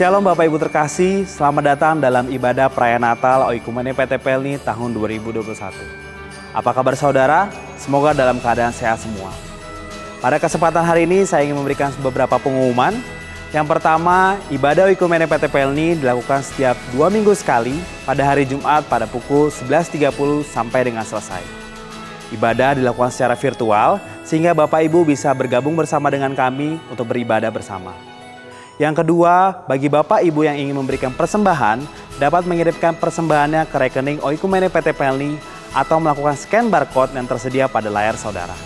Shalom Bapak Ibu terkasih, selamat datang dalam ibadah perayaan Natal Oikumene PT Pelni tahun 2021. Apa kabar saudara? Semoga dalam keadaan sehat semua. Pada kesempatan hari ini saya ingin memberikan beberapa pengumuman. Yang pertama, ibadah Oikumene PT Pelni dilakukan setiap 2 minggu sekali pada hari Jumat pada pukul 11.30 sampai dengan selesai. Ibadah dilakukan secara virtual sehingga Bapak Ibu bisa bergabung bersama dengan kami untuk beribadah bersama. Yang kedua, bagi Bapak Ibu yang ingin memberikan persembahan, dapat mengirimkan persembahannya ke rekening Oikumene PT Pelni atau melakukan scan barcode yang tersedia pada layar saudara.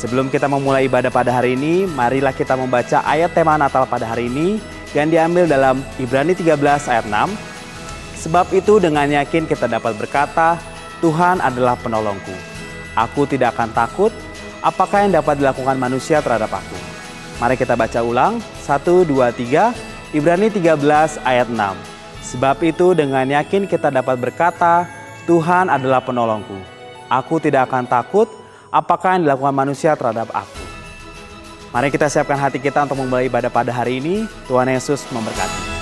Sebelum kita memulai ibadah pada hari ini, marilah kita membaca ayat tema Natal pada hari ini yang diambil dalam Ibrani 13 ayat 6. Sebab itu dengan yakin kita dapat berkata, Tuhan adalah penolongku. Aku tidak akan takut, apakah yang dapat dilakukan manusia terhadap aku. Mari kita baca ulang, 1, 2, 3, Ibrani 13 ayat 6. Sebab itu dengan yakin kita dapat berkata, Tuhan adalah penolongku. Aku tidak akan takut, apakah yang dilakukan manusia terhadap aku. Mari kita siapkan hati kita untuk memulai ibadah pada hari ini. Tuhan Yesus memberkati.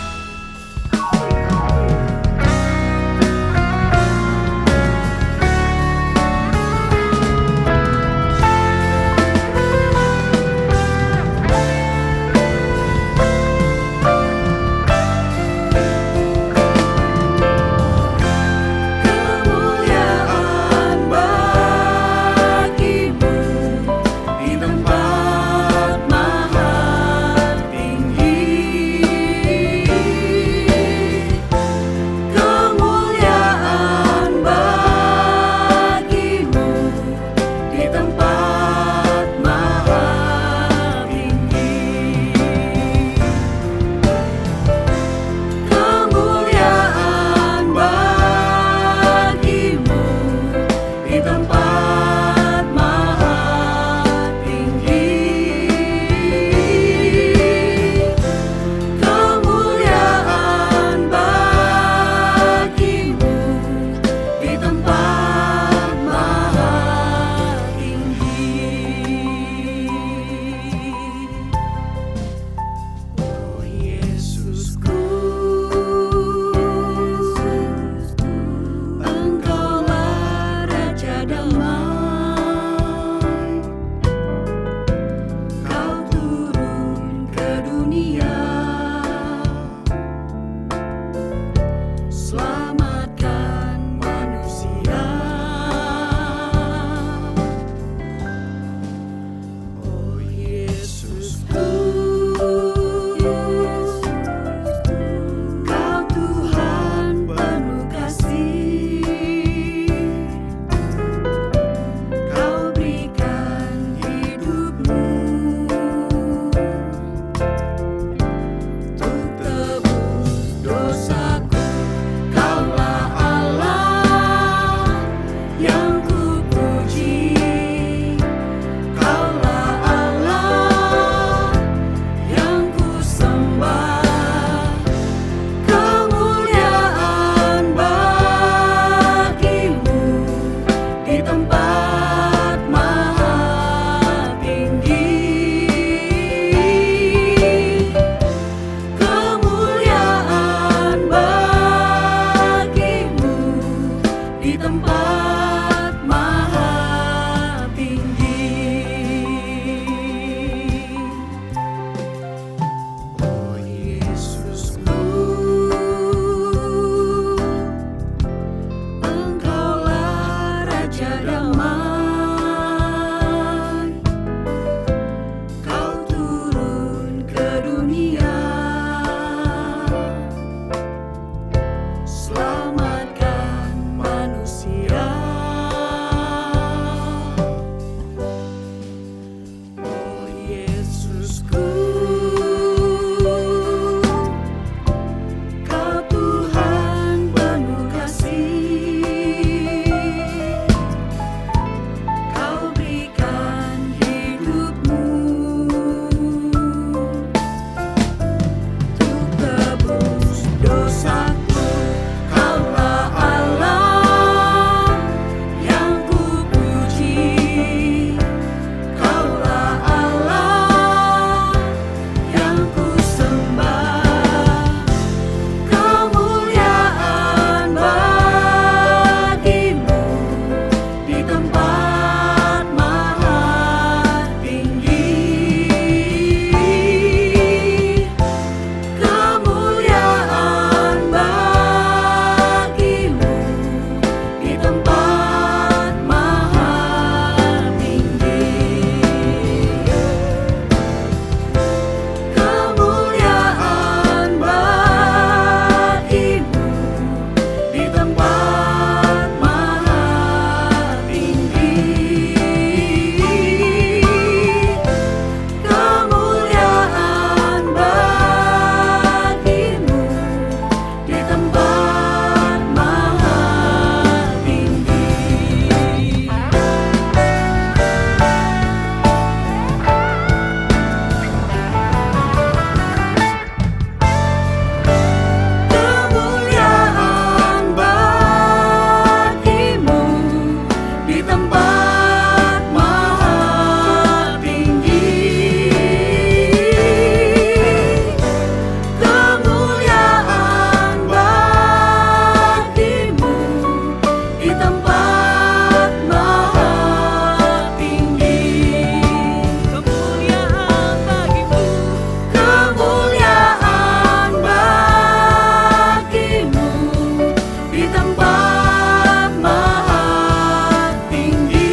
tempat maha tinggi.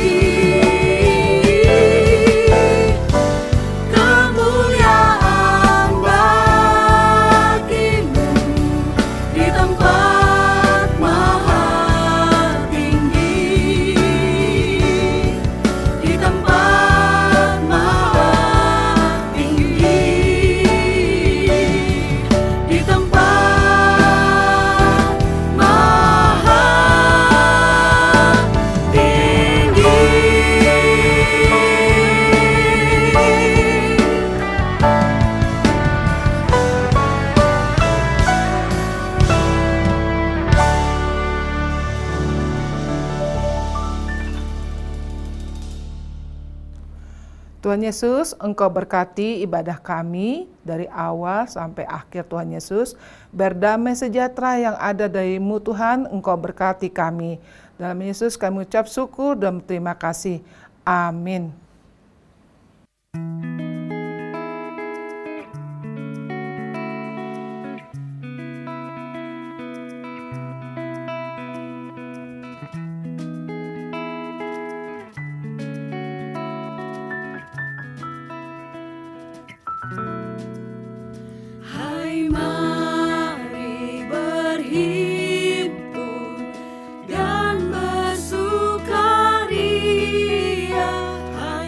Kemuliaan bagimu di tempat maha tinggi, di tempat maha tinggi, di tempat maha tinggi. Tuhan Yesus, Engkau berkati ibadah kami dari awal sampai akhir. Tuhan Yesus, berdamai sejahtera yang ada darimu Tuhan, Engkau berkati kami. Dalam Yesus kami ucap syukur dan terima kasih. Amin. Hai, mari berhimpun dan bersukaria. Hai,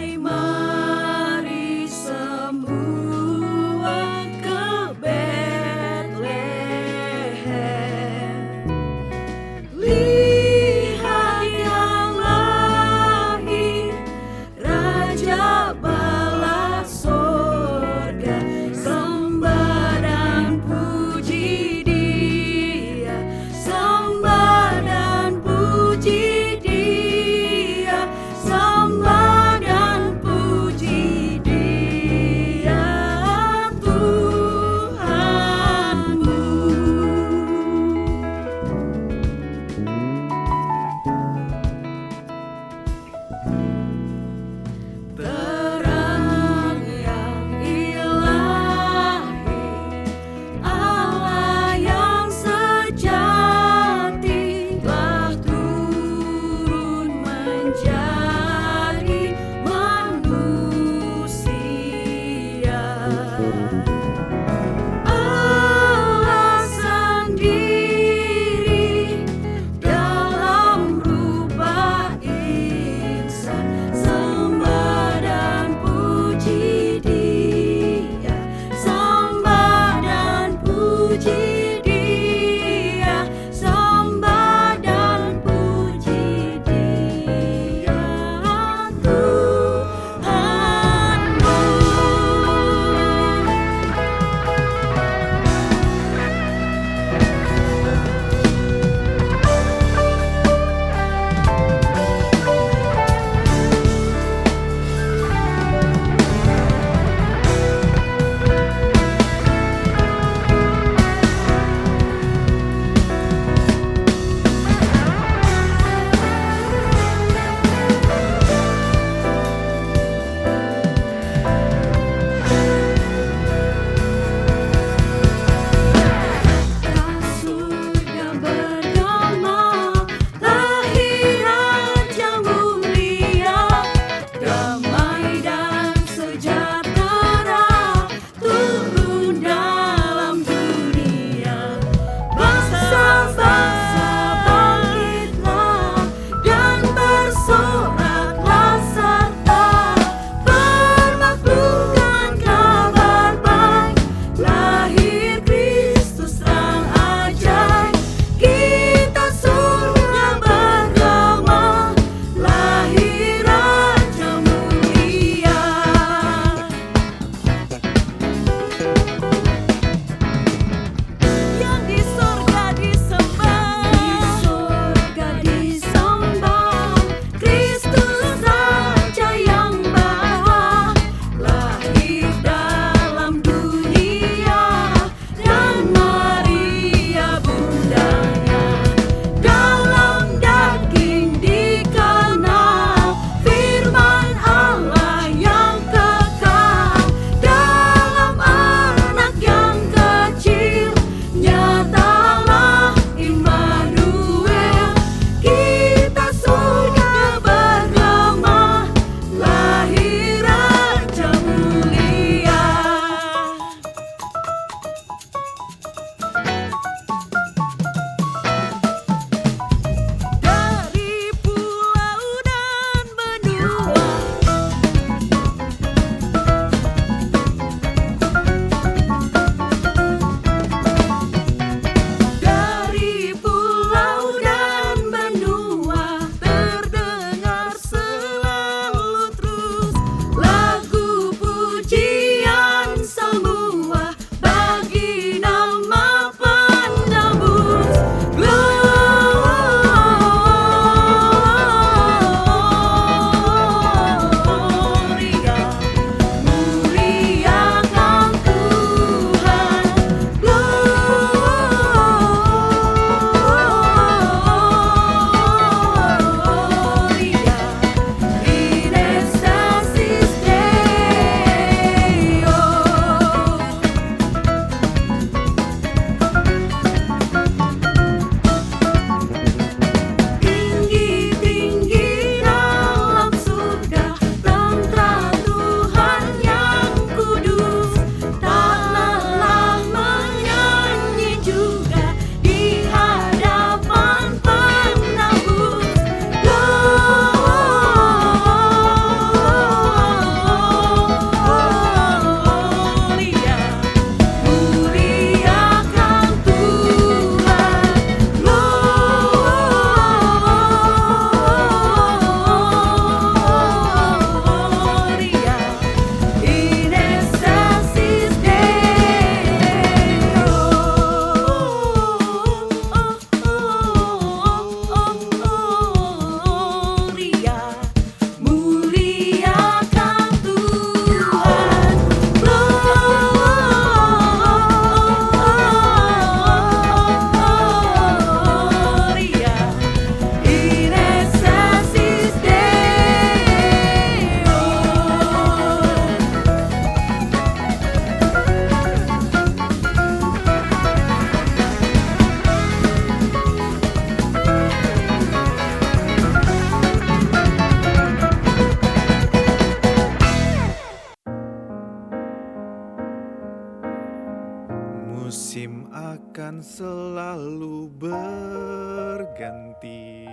akan selalu berganti.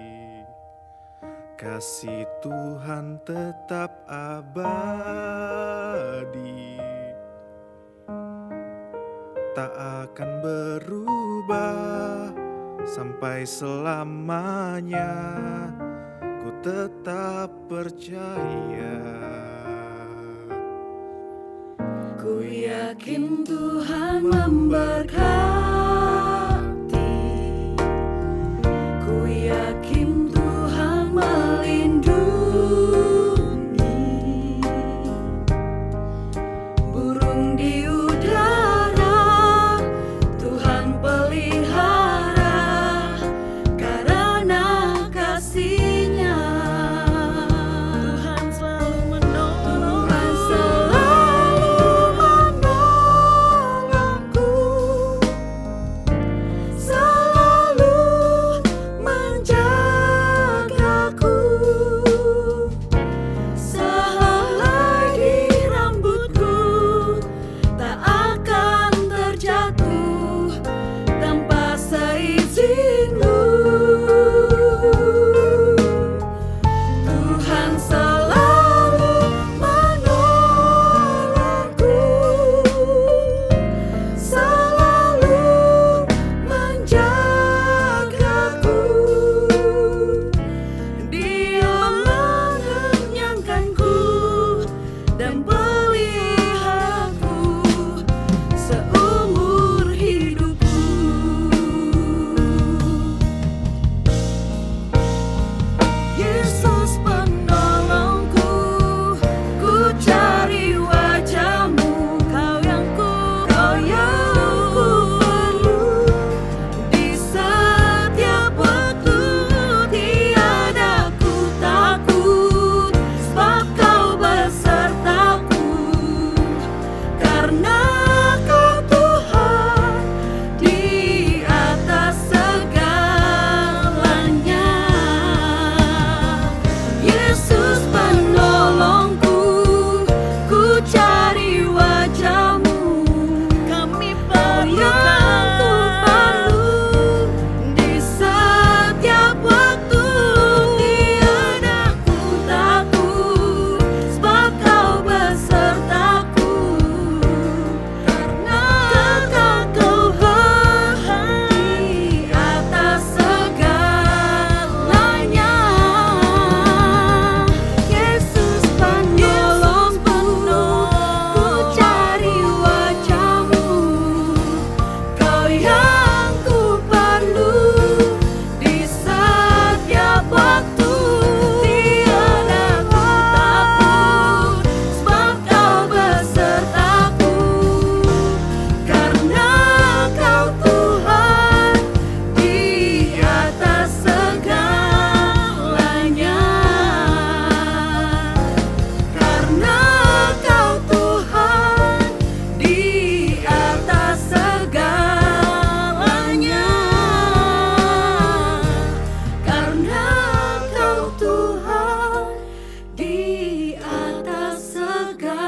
Kasih Tuhan tetap abadi, tak akan berubah sampai selamanya. Ku tetap percaya. Ku yakin Tuhan memberkati, ku yakin Tuhan melindungi, burung di udara Tuhan pelihara, karena kasih-Nya Tuhan selalu menolong. Tuhan selalu menolongku, selalu menjagaku, sehelai di rambutku tak akan terjatuh tanpa seizin-Mu. Tuhan selalu menolongku, selalu menjagaku, Dia mengenyangkanku dan peliharaku seumur hidupku. Yesus penolongku, ku cari wajah-Mu, Kau yang ku perlu. Di setiap waktu tiada ku takut, sebab Kau besertaku, karena Kau Tuhan di atas segalanya. Yesus penolongku, ku cari wajah-Mu, kami perlu. Di setiap waktu tiada ku takut, sebab Kau besertaku, karena Kau Tuhan di atas segalanya. Yesus penolongku, ku cari wajah-Mu, Kau yang ku perlu. Di setiap waktu tiada ku takut, sebab Kau besertaku, karena Kau Tuhan di atas segalanya. Karena Kau Tuhan di atas segalanya. Karena Kau Tuhan di atas segalanya.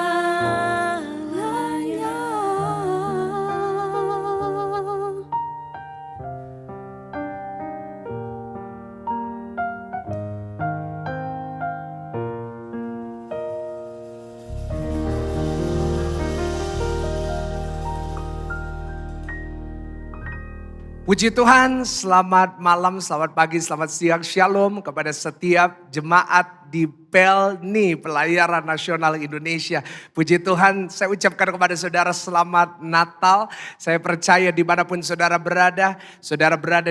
Puji Tuhan, selamat malam, selamat pagi, selamat siang, shalom kepada setiap jemaat di PELNI, Pelayaran Nasional Indonesia. Puji Tuhan, saya ucapkan kepada saudara selamat Natal. Saya percaya dimanapun saudara berada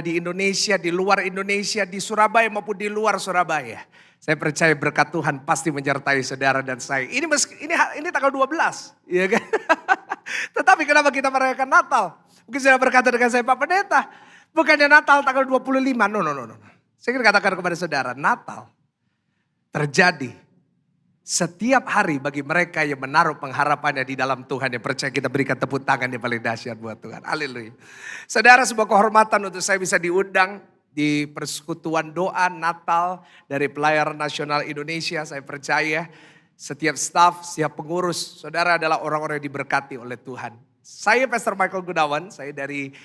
di Indonesia, di luar Indonesia, di Surabaya maupun di luar Surabaya. Saya percaya berkat Tuhan pasti menyertai saudara dan saya. Ini tanggal 12, ya kan? Tetapi kenapa kita merayakan Natal? Mungkin saya berkata dengan saya, Pak Pendeta, bukannya Natal tanggal 25. No. Saya ingin katakan kepada saudara, Natal terjadi setiap hari bagi mereka yang menaruh pengharapannya di dalam Tuhan. Yang percaya, kita berikan tepuk tangan yang paling dahsyat buat Tuhan. Haleluya. Saudara, sebuah kehormatan untuk saya bisa diundang di persekutuan doa Natal dari Pelayaran Nasional Indonesia. Saya percaya setiap staf, setiap pengurus, saudara adalah orang-orang yang diberkati oleh Tuhan. Saya Pastor Michael Gunawan, saya dari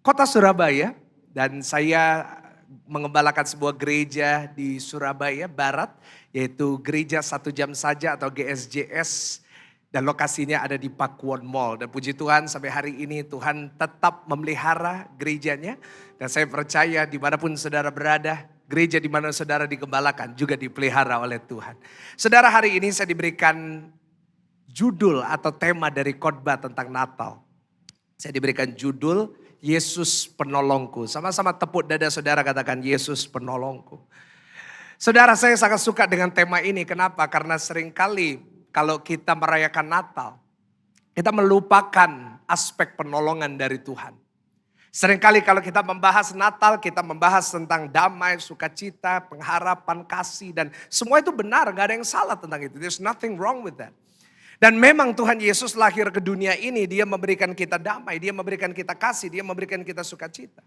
kota Surabaya. Dan saya mengembalakan sebuah gereja di Surabaya Barat. Yaitu Gereja Satu Jam Saja atau GSJS. Dan lokasinya ada di Pakuwon Mall. Dan puji Tuhan sampai hari ini Tuhan tetap memelihara gerejanya. Dan saya percaya dimanapun saudara berada, gereja di mana saudara digembalakan juga dipelihara oleh Tuhan. Saudara, hari ini saya diberikan judul atau tema dari khotbah tentang Natal. Saya diberikan judul Yesus Penolongku. Sama-sama tepuk dada saudara, katakan Yesus Penolongku. Saudara, saya sangat suka dengan tema ini. Kenapa? Karena seringkali kalau kita merayakan Natal, kita melupakan aspek penolongan dari Tuhan. Seringkali kalau kita membahas Natal, kita membahas tentang damai, sukacita, pengharapan, kasih. Dan semua itu benar, gak ada yang salah tentang itu. There's nothing wrong with that. Dan memang Tuhan Yesus lahir ke dunia ini, dia memberikan kita damai, dia memberikan kita kasih, dia memberikan kita sukacita.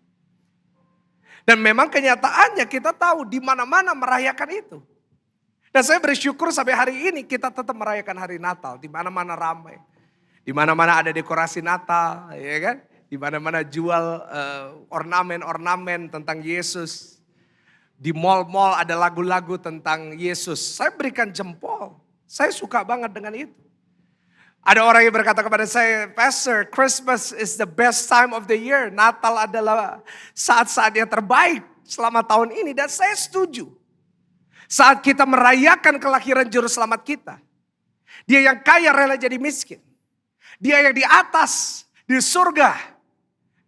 Dan memang kenyataannya kita tahu di mana-mana merayakan itu. Dan saya bersyukur sampai hari ini kita tetap merayakan hari Natal. Di mana-mana ramai. Di mana-mana ada dekorasi Natal, ya kan? Di mana-mana jual ornamen-ornamen tentang Yesus. Di mall-mall ada lagu-lagu tentang Yesus. Saya berikan jempol. Saya suka banget dengan itu. Ada orang yang berkata kepada saya, Pastor, Christmas is the best time of the year. Natal adalah saat-saat yang terbaik selama tahun ini. Dan saya setuju. Saat kita merayakan kelahiran juru selamat kita. Dia yang kaya rela jadi miskin. Dia yang di atas, di surga.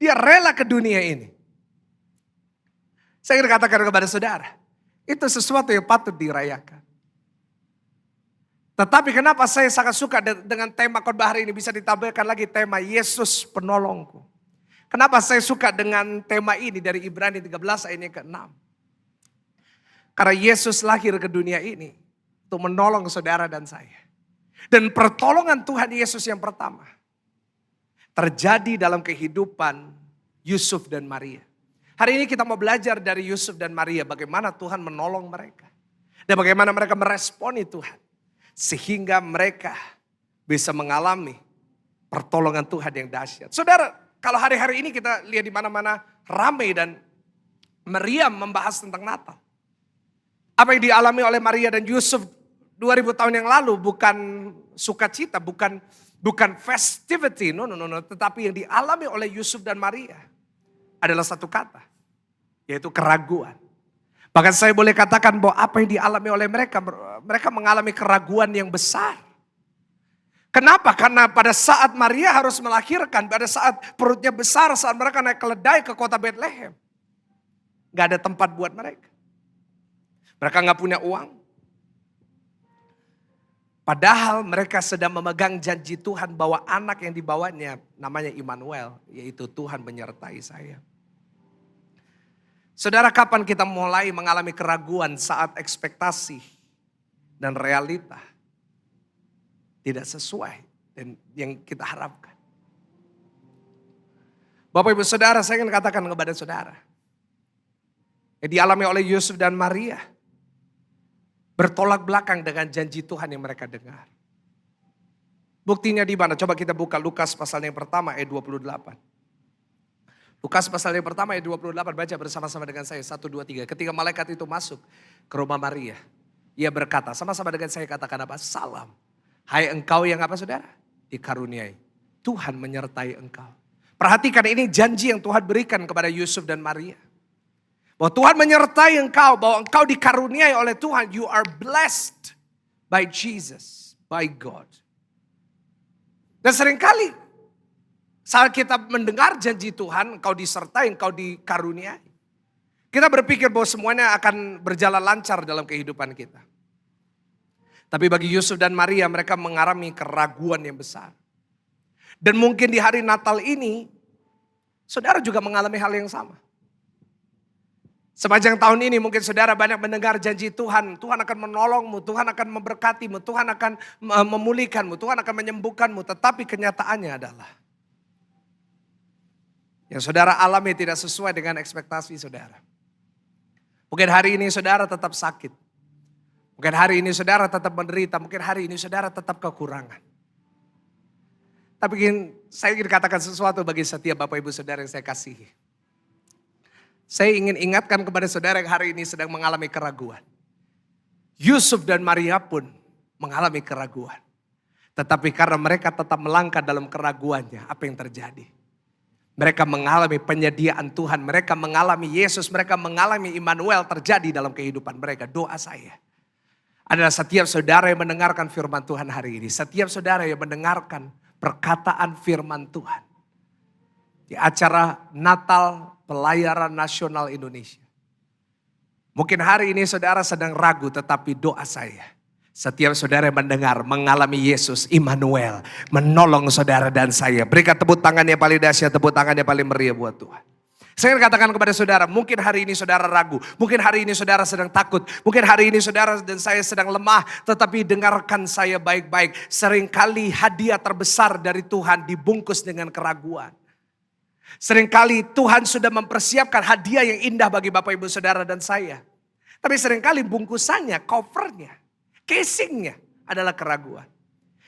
Dia rela ke dunia ini. Saya ingin katakan kepada saudara. Itu sesuatu yang patut dirayakan. Tetapi kenapa saya sangat suka dengan tema khotbah hari ini. Bisa ditambahkan lagi tema Yesus Penolongku. Kenapa saya suka dengan tema ini dari Ibrani 13 ayat yang ke-6. Karena Yesus lahir ke dunia ini untuk menolong saudara dan saya. Dan pertolongan Tuhan Yesus yang pertama terjadi dalam kehidupan Yusuf dan Maria. Hari ini kita mau belajar dari Yusuf dan Maria bagaimana Tuhan menolong mereka. Dan bagaimana mereka meresponi Tuhan. Sehingga mereka bisa mengalami pertolongan Tuhan yang dahsyat. Saudara, kalau hari-hari ini kita lihat di mana-mana ramai dan meriam membahas tentang Natal. Apa yang dialami oleh Maria dan Yusuf 2000 tahun yang lalu bukan sukacita, bukan festivity, no. Tetapi yang dialami oleh Yusuf dan Maria adalah satu kata, yaitu keraguan. Bahkan saya boleh katakan bahwa apa yang dialami oleh mereka mengalami keraguan yang besar. Kenapa? Karena pada saat Maria harus melahirkan, pada saat perutnya besar, saat mereka naik keledai ke kota Bethlehem, gak ada tempat buat mereka. Mereka gak punya uang. Padahal mereka sedang memegang janji Tuhan bahwa anak yang dibawanya namanya Immanuel. Yaitu Tuhan menyertai saya. Saudara, kapan kita mulai mengalami keraguan saat ekspektasi dan realita tidak sesuai dengan yang kita harapkan? Bapak Ibu Saudara, saya ingin katakan kepada saudara. Yang dialami oleh Yusuf dan Maria bertolak belakang dengan janji Tuhan yang mereka dengar. Buktinya di mana? Coba kita buka Lukas pasal yang pertama ayat 28. Lukas pasal yang pertama ayat 28, baca bersama-sama dengan saya. 1, 2, 3. Ketika malaikat itu masuk ke rumah Maria, ia berkata, sama-sama dengan saya katakan apa? Salam. Hai engkau yang apa saudara? Dikaruniai. Tuhan menyertai engkau. Perhatikan, ini janji yang Tuhan berikan kepada Yusuf dan Maria. Bahwa Tuhan menyertai engkau, bahwa engkau dikaruniai oleh Tuhan. You are blessed by Jesus, by God. Dan seringkali saat kita mendengar janji Tuhan, engkau disertai, engkau dikaruniai. Kita berpikir bahwa semuanya akan berjalan lancar dalam kehidupan kita. Tapi bagi Yusuf dan Maria, mereka mengalami keraguan yang besar. Dan mungkin di hari Natal ini, saudara juga mengalami hal yang sama. Sepanjang tahun ini mungkin saudara banyak mendengar janji Tuhan. Tuhan akan menolongmu, Tuhan akan memberkatimu, Tuhan akan memulihkanmu, Tuhan akan menyembuhkanmu. Tetapi kenyataannya adalah yang saudara alami tidak sesuai dengan ekspektasi saudara. Mungkin hari ini saudara tetap sakit. Mungkin hari ini saudara tetap menderita. Mungkin hari ini saudara tetap kekurangan. Tapi saya ingin katakan sesuatu bagi setiap Bapak Ibu Saudara yang saya kasihi. Saya ingin ingatkan kepada saudara yang hari ini sedang mengalami keraguan. Yusuf dan Maria pun mengalami keraguan. Tetapi karena mereka tetap melangkah dalam keraguannya, apa yang terjadi? Mereka mengalami penyediaan Tuhan, mereka mengalami Yesus, mereka mengalami Immanuel terjadi dalam kehidupan mereka. Doa saya adalah setiap saudara yang mendengarkan firman Tuhan hari ini, setiap saudara yang mendengarkan perkataan firman Tuhan di acara Natal Pelayaran Nasional Indonesia. Mungkin hari ini saudara sedang ragu, tetapi doa saya, setiap saudara yang mendengar mengalami Yesus Immanuel menolong saudara dan saya. Berikan tepuk tangan yang paling dahsyat, tepuk tangan yang paling meriah buat Tuhan. Saya ingin katakan kepada saudara, mungkin hari ini saudara ragu, mungkin hari ini saudara sedang takut, mungkin hari ini saudara dan saya sedang lemah, tetapi dengarkan saya baik-baik. Seringkali hadiah terbesar dari Tuhan dibungkus dengan keraguan. Seringkali Tuhan sudah mempersiapkan hadiah yang indah bagi Bapak Ibu Saudara dan saya. Tapi seringkali bungkusannya, covernya, casingnya adalah keraguan.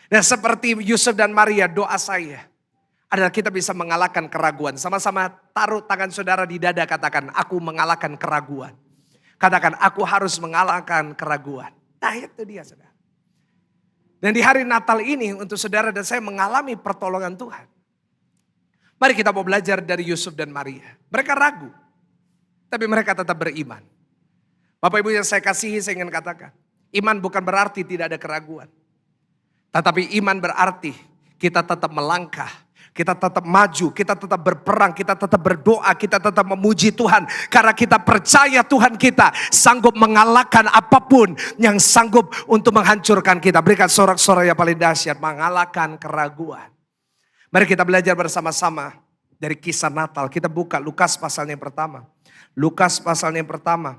Nah, seperti Yusuf dan Maria, doa saya adalah kita bisa mengalahkan keraguan. Sama-sama taruh tangan saudara di dada, katakan, aku mengalahkan keraguan. Katakan, aku harus mengalahkan keraguan. Nah, itu dia saudara. Dan di hari Natal ini untuk saudara dan saya mengalami pertolongan Tuhan. Mari kita mau belajar dari Yusuf dan Maria. Mereka ragu, tapi mereka tetap beriman. Bapak Ibu yang saya kasihi, saya ingin katakan, iman bukan berarti tidak ada keraguan. Tetapi iman berarti kita tetap melangkah, kita tetap maju, kita tetap berperang, kita tetap berdoa, kita tetap memuji Tuhan. Karena kita percaya Tuhan kita sanggup mengalahkan apapun yang sanggup untuk menghancurkan kita. Berikan sorak-sorai yang paling dahsyat, mengalahkan keraguan. Mari kita belajar bersama-sama dari kisah Natal. Kita buka Lukas pasalnya yang pertama. Lukas pasalnya yang pertama.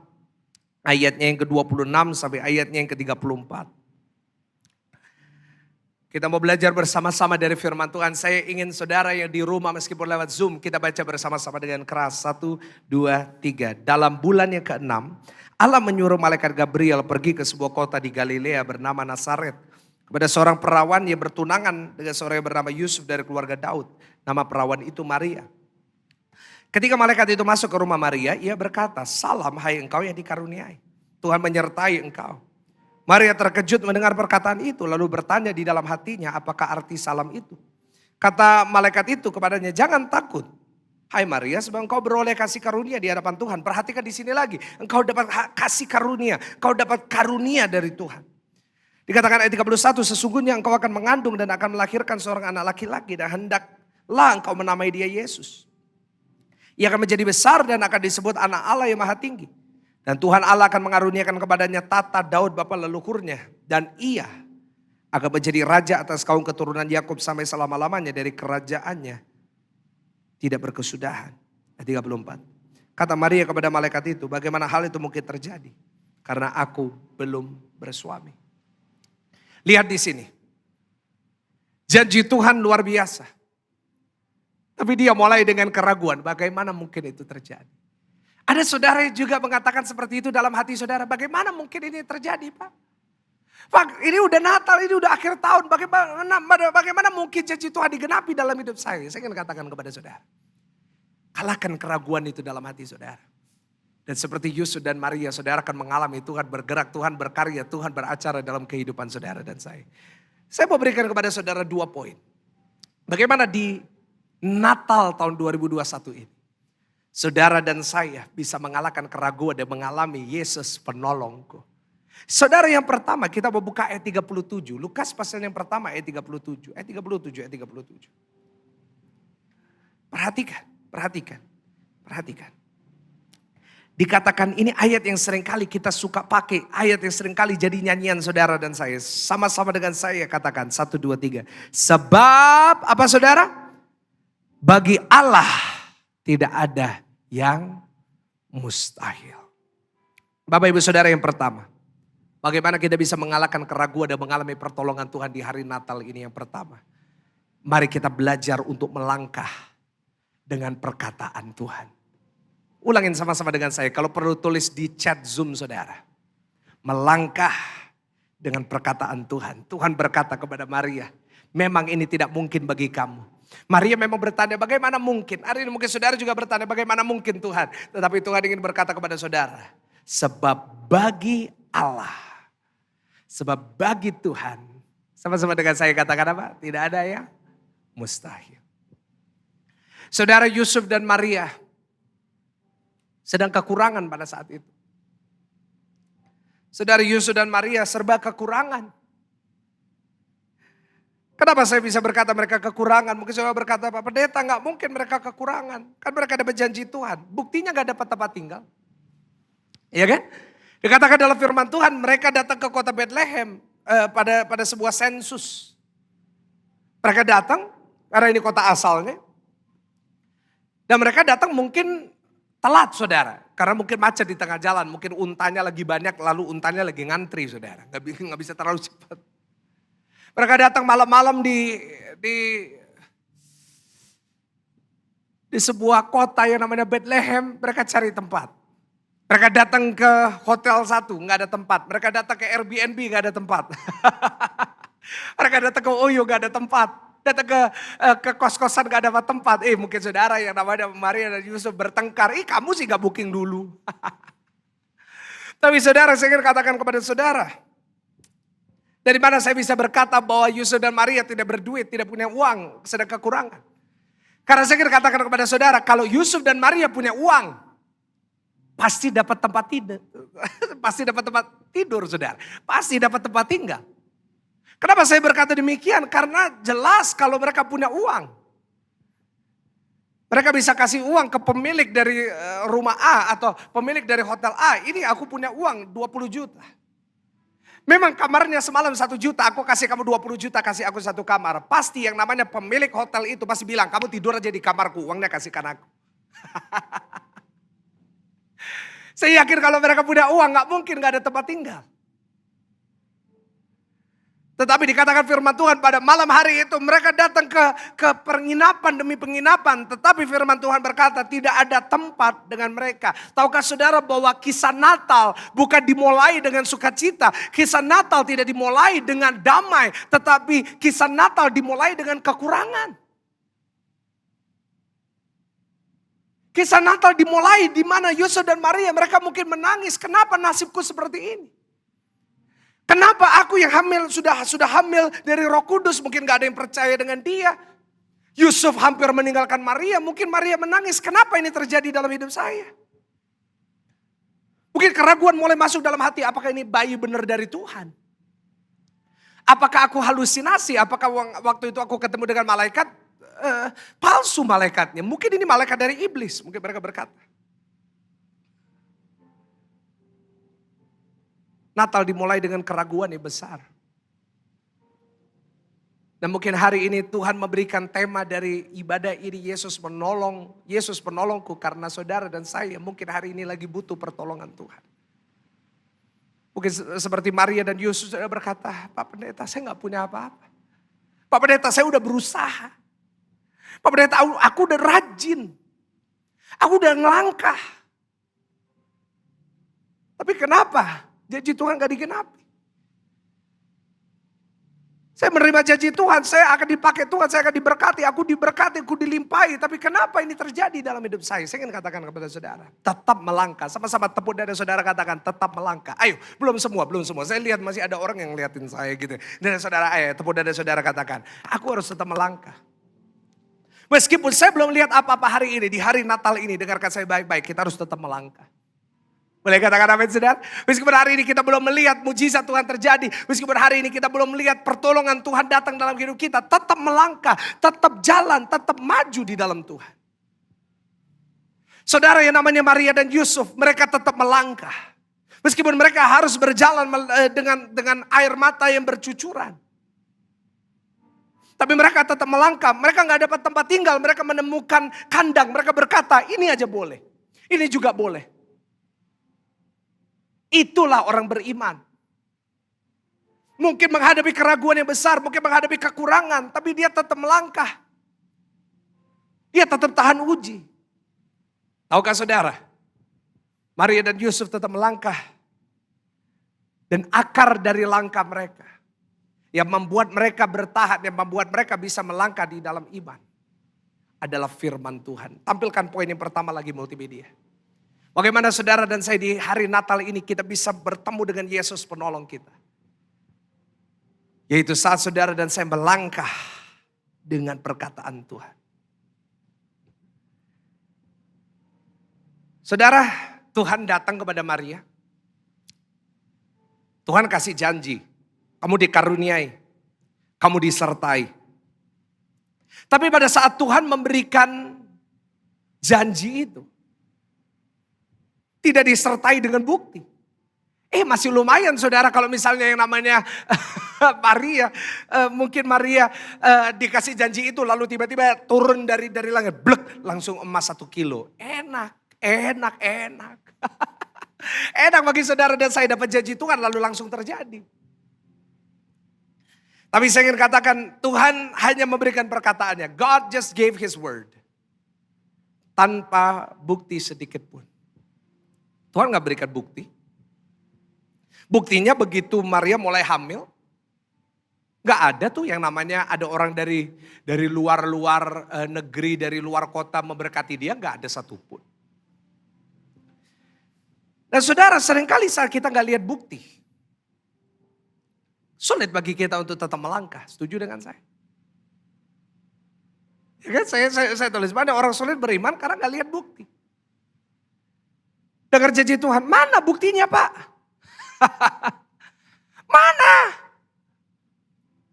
Ayatnya yang ke-26 sampai ayatnya yang ke-34. Kita mau belajar bersama-sama dari firman Tuhan. Saya ingin saudara yang di rumah meskipun lewat Zoom, kita baca bersama-sama dengan keras. 1, 2, 3. Dalam bulan yang ke-6, Allah menyuruh malaikat Gabriel pergi ke sebuah kota di Galilea bernama Nazaret. Kepada seorang perawan yang bertunangan dengan seorang yang bernama Yusuf dari keluarga Daud. Nama perawan itu Maria. Ketika malaikat itu masuk ke rumah Maria, ia berkata, salam hai engkau yang dikaruniai. Tuhan menyertai engkau. Maria terkejut mendengar perkataan itu, lalu bertanya di dalam hatinya, apakah arti salam itu? Kata malaikat itu kepadanya, jangan takut. Hai Maria, sebab engkau beroleh kasih karunia di hadapan Tuhan. Perhatikan di sini lagi, engkau dapat kasih karunia, engkau dapat karunia dari Tuhan. Dikatakan ayat 31, sesungguhnya engkau akan mengandung dan akan melahirkan seorang anak laki-laki dan hendaklah engkau menamai dia Yesus. Ia akan menjadi besar dan akan disebut anak Allah yang maha tinggi. Dan Tuhan Allah akan mengaruniakan kepadanya tata Daud bapa leluhurnya. Dan ia akan menjadi raja atas kaum keturunan Yakub sampai selama-lamanya, dari kerajaannya tidak berkesudahan. Ayat 34. Kata Maria kepada malaikat itu, bagaimana hal itu mungkin terjadi? Karena aku belum bersuami. Lihat di sini. Janji Tuhan luar biasa. Tapi dia mulai dengan keraguan. Bagaimana mungkin itu terjadi? Ada saudara yang juga mengatakan seperti itu dalam hati saudara. Bagaimana mungkin ini terjadi, Pak? Pak, ini udah Natal, ini udah akhir tahun. Bagaimana mungkin janji Tuhan digenapi dalam hidup saya? Saya ingin katakan kepada saudara. Kalahkan keraguan itu dalam hati saudara. Dan seperti Yusuf dan Maria, saudara akan mengalami Tuhan bergerak, Tuhan berkarya, Tuhan beracara dalam kehidupan saudara dan saya. Saya mau berikan kepada saudara 2 poin. Bagaimana di Natal tahun 2021 ini, saudara dan saya bisa mengalahkan keraguan dan mengalami Yesus penolongku. Saudara, yang pertama kita mau buka ayat 37. Lukas pasal yang pertama ayat 37. Ayat 37, ayat 37. Perhatikan. Dikatakan ini ayat yang seringkali kita suka pakai. Ayat yang seringkali jadi nyanyian saudara dan saya. Sama-sama dengan saya katakan 1, 2, 3. Sebab apa saudara? Bagi Allah tidak ada yang mustahil. Bapak Ibu Saudara, yang pertama, bagaimana kita bisa mengalahkan keraguan dan mengalami pertolongan Tuhan di hari Natal ini? Yang pertama, mari kita belajar untuk melangkah dengan perkataan Tuhan. Ulangin sama-sama dengan saya, kalau perlu tulis di chat Zoom saudara. Melangkah dengan perkataan Tuhan. Tuhan berkata kepada Maria, Memang ini tidak mungkin bagi kamu. Maria memang bertanya bagaimana mungkin. Hari ini mungkin saudara juga bertanya bagaimana mungkin Tuhan. Tetapi Tuhan ingin berkata kepada saudara. Sebab bagi Allah. Sebab bagi Tuhan. Sama-sama dengan saya katakan apa? Tidak ada yang mustahil. Saudara Yusuf dan Maria sedang kekurangan pada saat itu. Saudara Yusuf dan Maria serba kekurangan. Kenapa saya bisa berkata mereka kekurangan? Mungkin saya berkata Pak Pendeta nggak mungkin mereka kekurangan. Kan mereka dapat janji Tuhan. Buktinya nggak dapat tempat tinggal. Iya kan? Dikatakan dalam firman Tuhan mereka datang ke kota Bethlehem pada sebuah sensus. Mereka datang karena ini kota asalnya. Dan mereka datang mungkin telat saudara. Karena mungkin macet di tengah jalan. Mungkin untanya lagi banyak lalu untanya lagi ngantri saudara. Nggak bisa terlalu cepat. Mereka datang malam-malam di sebuah kota yang namanya Bethlehem. Mereka cari tempat. Mereka datang ke hotel satu, nggak ada tempat. Mereka datang ke Airbnb, nggak ada tempat. Mereka datang ke Oyo, nggak ada tempat. Datang ke kos-kosan, nggak dapat tempat. Mungkin saudara yang namanya Maria dan Yusuf bertengkar. Kamu sih nggak booking dulu. Tapi saudara, saya ingin katakan kepada saudara. Dari mana saya bisa berkata bahwa Yusuf dan Maria tidak berduit, tidak punya uang, sedang kekurangan. Karena saya ingin katakan kepada saudara, kalau Yusuf dan Maria punya uang, pasti dapat tempat tidur. Pasti dapat tempat tidur saudara. Pasti dapat tempat tinggal. Kenapa saya berkata demikian? Karena jelas kalau mereka punya uang. Mereka bisa kasih uang ke pemilik dari rumah A atau pemilik dari hotel A. Ini aku punya uang 20 juta. Memang kamarnya semalam 1 juta, aku kasih kamu 20 juta, kasih aku 1 kamar. Pasti yang namanya pemilik hotel itu pasti bilang, kamu tidur aja di kamarku, uangnya kasihkan aku. Saya yakin kalau mereka punya uang, gak mungkin gak ada tempat tinggal. Tetapi dikatakan firman Tuhan pada malam hari itu mereka datang ke penginapan demi penginapan. Tetapi firman Tuhan berkata tidak ada tempat dengan mereka. Tahukah saudara bahwa kisah Natal bukan dimulai dengan sukacita. Kisah Natal tidak dimulai dengan damai. Tetapi kisah Natal dimulai dengan kekurangan. Kisah Natal dimulai di mana Yusuf dan Maria mereka mungkin menangis. Kenapa nasibku seperti ini? Kenapa aku yang hamil sudah hamil dari Roh Kudus mungkin gak ada yang percaya dengan dia. Yusuf hampir meninggalkan Maria, mungkin Maria menangis. Kenapa ini terjadi dalam hidup saya? Mungkin keraguan mulai masuk dalam hati, apakah ini bayi benar dari Tuhan? Apakah aku halusinasi? Apakah waktu itu aku ketemu dengan malaikat? Palsu malaikatnya, mungkin ini malaikat dari iblis, mungkin mereka berkata. Natal dimulai dengan keraguan yang besar. Dan mungkin hari ini Tuhan memberikan tema dari ibadah ini, Yesus penolongku karena saudara dan saya mungkin hari ini lagi butuh pertolongan Tuhan. Mungkin seperti Maria dan Yusuf sudah berkata, Pak Pendeta saya gak punya apa-apa. Pak Pendeta saya udah berusaha. Pak Pendeta aku udah rajin. Aku udah ngelangkah. Tapi kenapa? Janji Tuhan gak digenapi. Saya menerima janji Tuhan, saya akan dipakai Tuhan, saya akan diberkati, aku dilimpahi. Tapi kenapa ini terjadi dalam hidup saya? Saya ingin katakan kepada saudara, tetap melangkah. Sama-sama tepuk dada saudara katakan, tetap melangkah. Ayo, belum semua. Saya lihat masih ada orang yang ngeliatin saya gitu. Dan saudara, ayo tepuk dada saudara katakan, aku harus tetap melangkah. Meskipun saya belum lihat apa-apa hari ini, di hari Natal ini, dengarkan saya baik-baik, kita harus tetap melangkah. Boleh katakan amin saudara? Meskipun hari ini kita belum melihat mujizat Tuhan terjadi. Meskipun hari ini kita belum melihat pertolongan Tuhan datang dalam hidup kita. Tetap melangkah, tetap jalan, tetap maju di dalam Tuhan. Saudara yang namanya Maria dan Yusuf, mereka tetap melangkah. Meskipun mereka harus berjalan dengan air mata yang bercucuran. Tapi mereka tetap melangkah, mereka gak dapat tempat tinggal. Mereka menemukan kandang, mereka berkata ini aja boleh. Ini juga boleh. Itulah orang beriman. Mungkin menghadapi keraguan yang besar, mungkin menghadapi kekurangan, tapi dia tetap melangkah. Dia tetap tahan uji. Tahukah saudara? Maria dan Yusuf tetap melangkah. Dan akar dari langkah mereka, yang membuat mereka bertahan, yang membuat mereka bisa melangkah di dalam iman adalah firman Tuhan. Tampilkan poin yang pertama lagi multimedia. Bagaimana saudara dan saya di hari Natal ini kita bisa bertemu dengan Yesus penolong kita. Yaitu saat saudara dan saya melangkah dengan perkataan Tuhan. Saudara, Tuhan datang kepada Maria. Tuhan kasih janji, kamu dikaruniai, kamu disertai. Tapi pada saat Tuhan memberikan janji itu, tidak disertai dengan bukti. Masih lumayan saudara kalau misalnya yang namanya Maria, mungkin Maria dikasih janji itu lalu tiba-tiba turun dari langit, blek, langsung emas 1 kilo. Enak. Enak bagi saudara dan saya dapat janji Tuhan lalu langsung terjadi. Tapi saya ingin katakan Tuhan hanya memberikan perkataannya. God just gave His word. Tanpa bukti sedikit pun. Tuhan gak berikan bukti. Buktinya begitu Maria mulai hamil. Gak ada tuh yang namanya ada orang dari luar negeri, dari luar kota memberkati dia. Gak ada satupun. Dan saudara seringkali saat kita gak lihat bukti. Sulit bagi kita untuk tetap melangkah. Setuju dengan saya? Ya kan saya tulis, mana orang sulit beriman karena gak lihat bukti. Dengar janji Tuhan, mana buktinya Pak?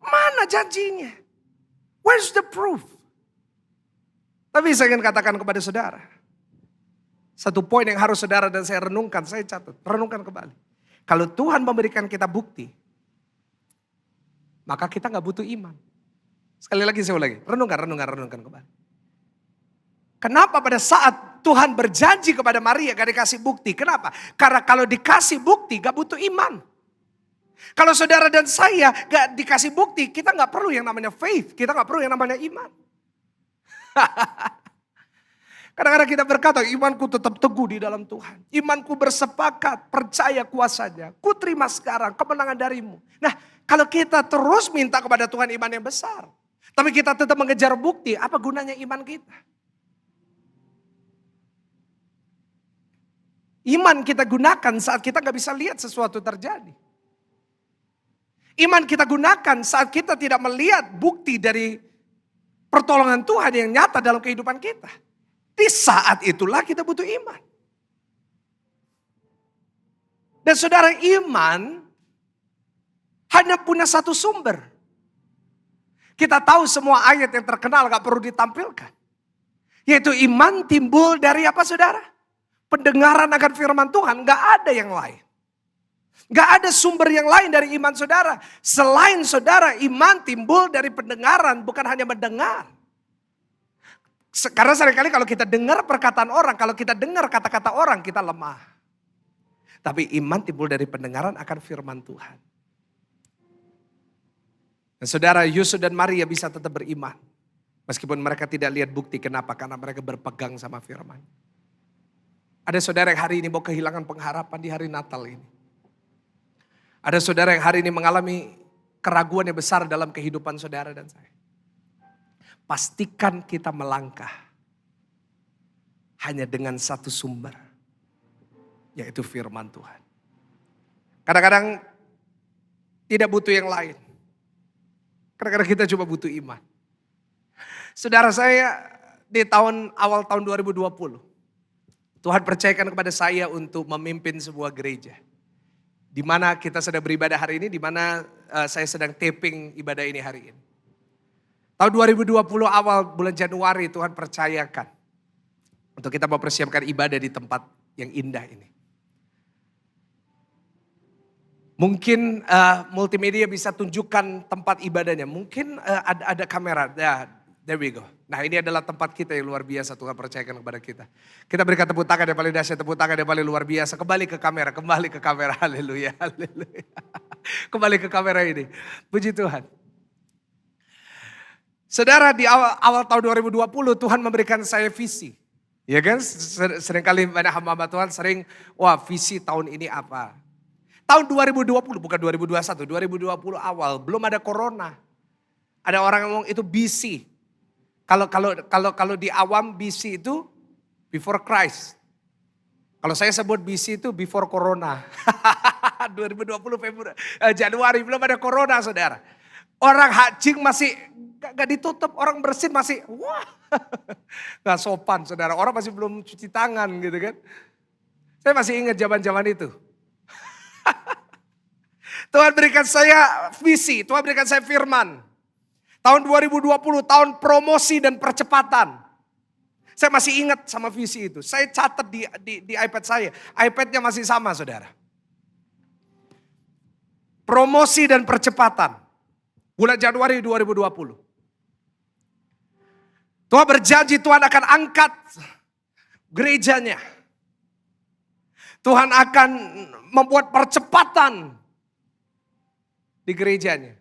Mana janjinya? Where's the proof? Tapi saya ingin katakan kepada saudara. Satu poin yang harus saudara dan saya renungkan, saya catat. Renungkan kembali. Kalau Tuhan memberikan kita bukti, maka kita gak butuh iman. Sekali lagi saya ulangi, renungkan kembali. Kenapa pada saat Tuhan berjanji kepada Maria gak dikasih bukti? Kenapa? Karena kalau dikasih bukti gak butuh iman. Kalau saudara dan saya gak dikasih bukti, kita gak perlu yang namanya faith. Kita gak perlu yang namanya iman. Kadang-kadang kita berkata, imanku tetap teguh di dalam Tuhan. Imanku bersepakat, percaya kuasanya. Ku terima sekarang kemenangan darimu. Nah, kalau kita terus minta kepada Tuhan iman yang besar. Tapi kita tetap mengejar bukti, apa gunanya iman kita? Iman kita gunakan saat kita gak bisa lihat sesuatu terjadi. Iman kita gunakan saat kita tidak melihat bukti dari pertolongan Tuhan yang nyata dalam kehidupan kita. Di saat itulah kita butuh iman. Dan saudara, iman hanya punya satu sumber. Kita tahu semua ayat yang terkenal gak perlu ditampilkan. Yaitu iman timbul dari apa saudara? Pendengaran akan firman Tuhan, gak ada yang lain. Gak ada sumber yang lain dari iman saudara. Selain saudara, iman timbul dari pendengaran, bukan hanya mendengar. Karena seringkali kalau kita dengar perkataan orang, kalau kita dengar kata-kata orang, kita lemah. Tapi iman timbul dari pendengaran akan firman Tuhan. Dan saudara, Yusuf dan Maria bisa tetap beriman. Meskipun mereka tidak lihat bukti, kenapa? Karena mereka berpegang sama firman. Ada saudara yang hari ini mau kehilangan pengharapan di hari Natal ini. Ada saudara yang hari ini mengalami keraguan yang besar dalam kehidupan saudara dan saya. Pastikan kita melangkah hanya dengan satu sumber, yaitu firman Tuhan. Kadang-kadang tidak butuh yang lain. Kadang-kadang kita cuma butuh iman. Saudara saya di awal tahun 2020, Tuhan percayakan kepada saya untuk memimpin sebuah gereja. Di mana kita sedang beribadah hari ini, di mana saya sedang taping ibadah ini hari ini. Tahun 2020 awal bulan Januari Tuhan percayakan untuk kita mempersiapkan ibadah di tempat yang indah ini. Mungkin multimedia bisa tunjukkan tempat ibadahnya. Mungkin ada kamera. There we go. Nah, ini adalah tempat kita yang luar biasa Tuhan percayakan kepada kita. Kita berikan tepuk tangan yang paling dahsyat, tepuk tangan yang paling luar biasa. Kembali ke kamera. Haleluya, haleluya. Kembali ke kamera ini. Puji Tuhan. Saudara, di awal tahun 2020 Tuhan memberikan saya visi. Ya kan, seringkali banyak hamba-hamba Tuhan sering, wah visi tahun ini apa. Tahun 2020, bukan 2021, 2020 awal, belum ada corona. Ada orang yang ngomong itu BC. Kalau di awam BC itu before Christ. Kalau saya sebut BC itu before corona. 2020 Januari belum ada corona, saudara. Orang hajing masih gak ditutup, orang bersin masih wah. Gak sopan, saudara. Orang masih belum cuci tangan gitu kan. Saya masih ingat zaman-zaman itu. Tuhan berikan saya visi, Tuhan berikan saya firman. Tahun 2020, tahun promosi dan percepatan. Saya masih ingat sama visi itu. Saya catat di iPad saya. iPadnya masih sama, saudara. Promosi dan percepatan. Bulan Januari 2020. Tuhan berjanji Tuhan akan angkat gerejanya. Tuhan akan membuat percepatan di gerejanya.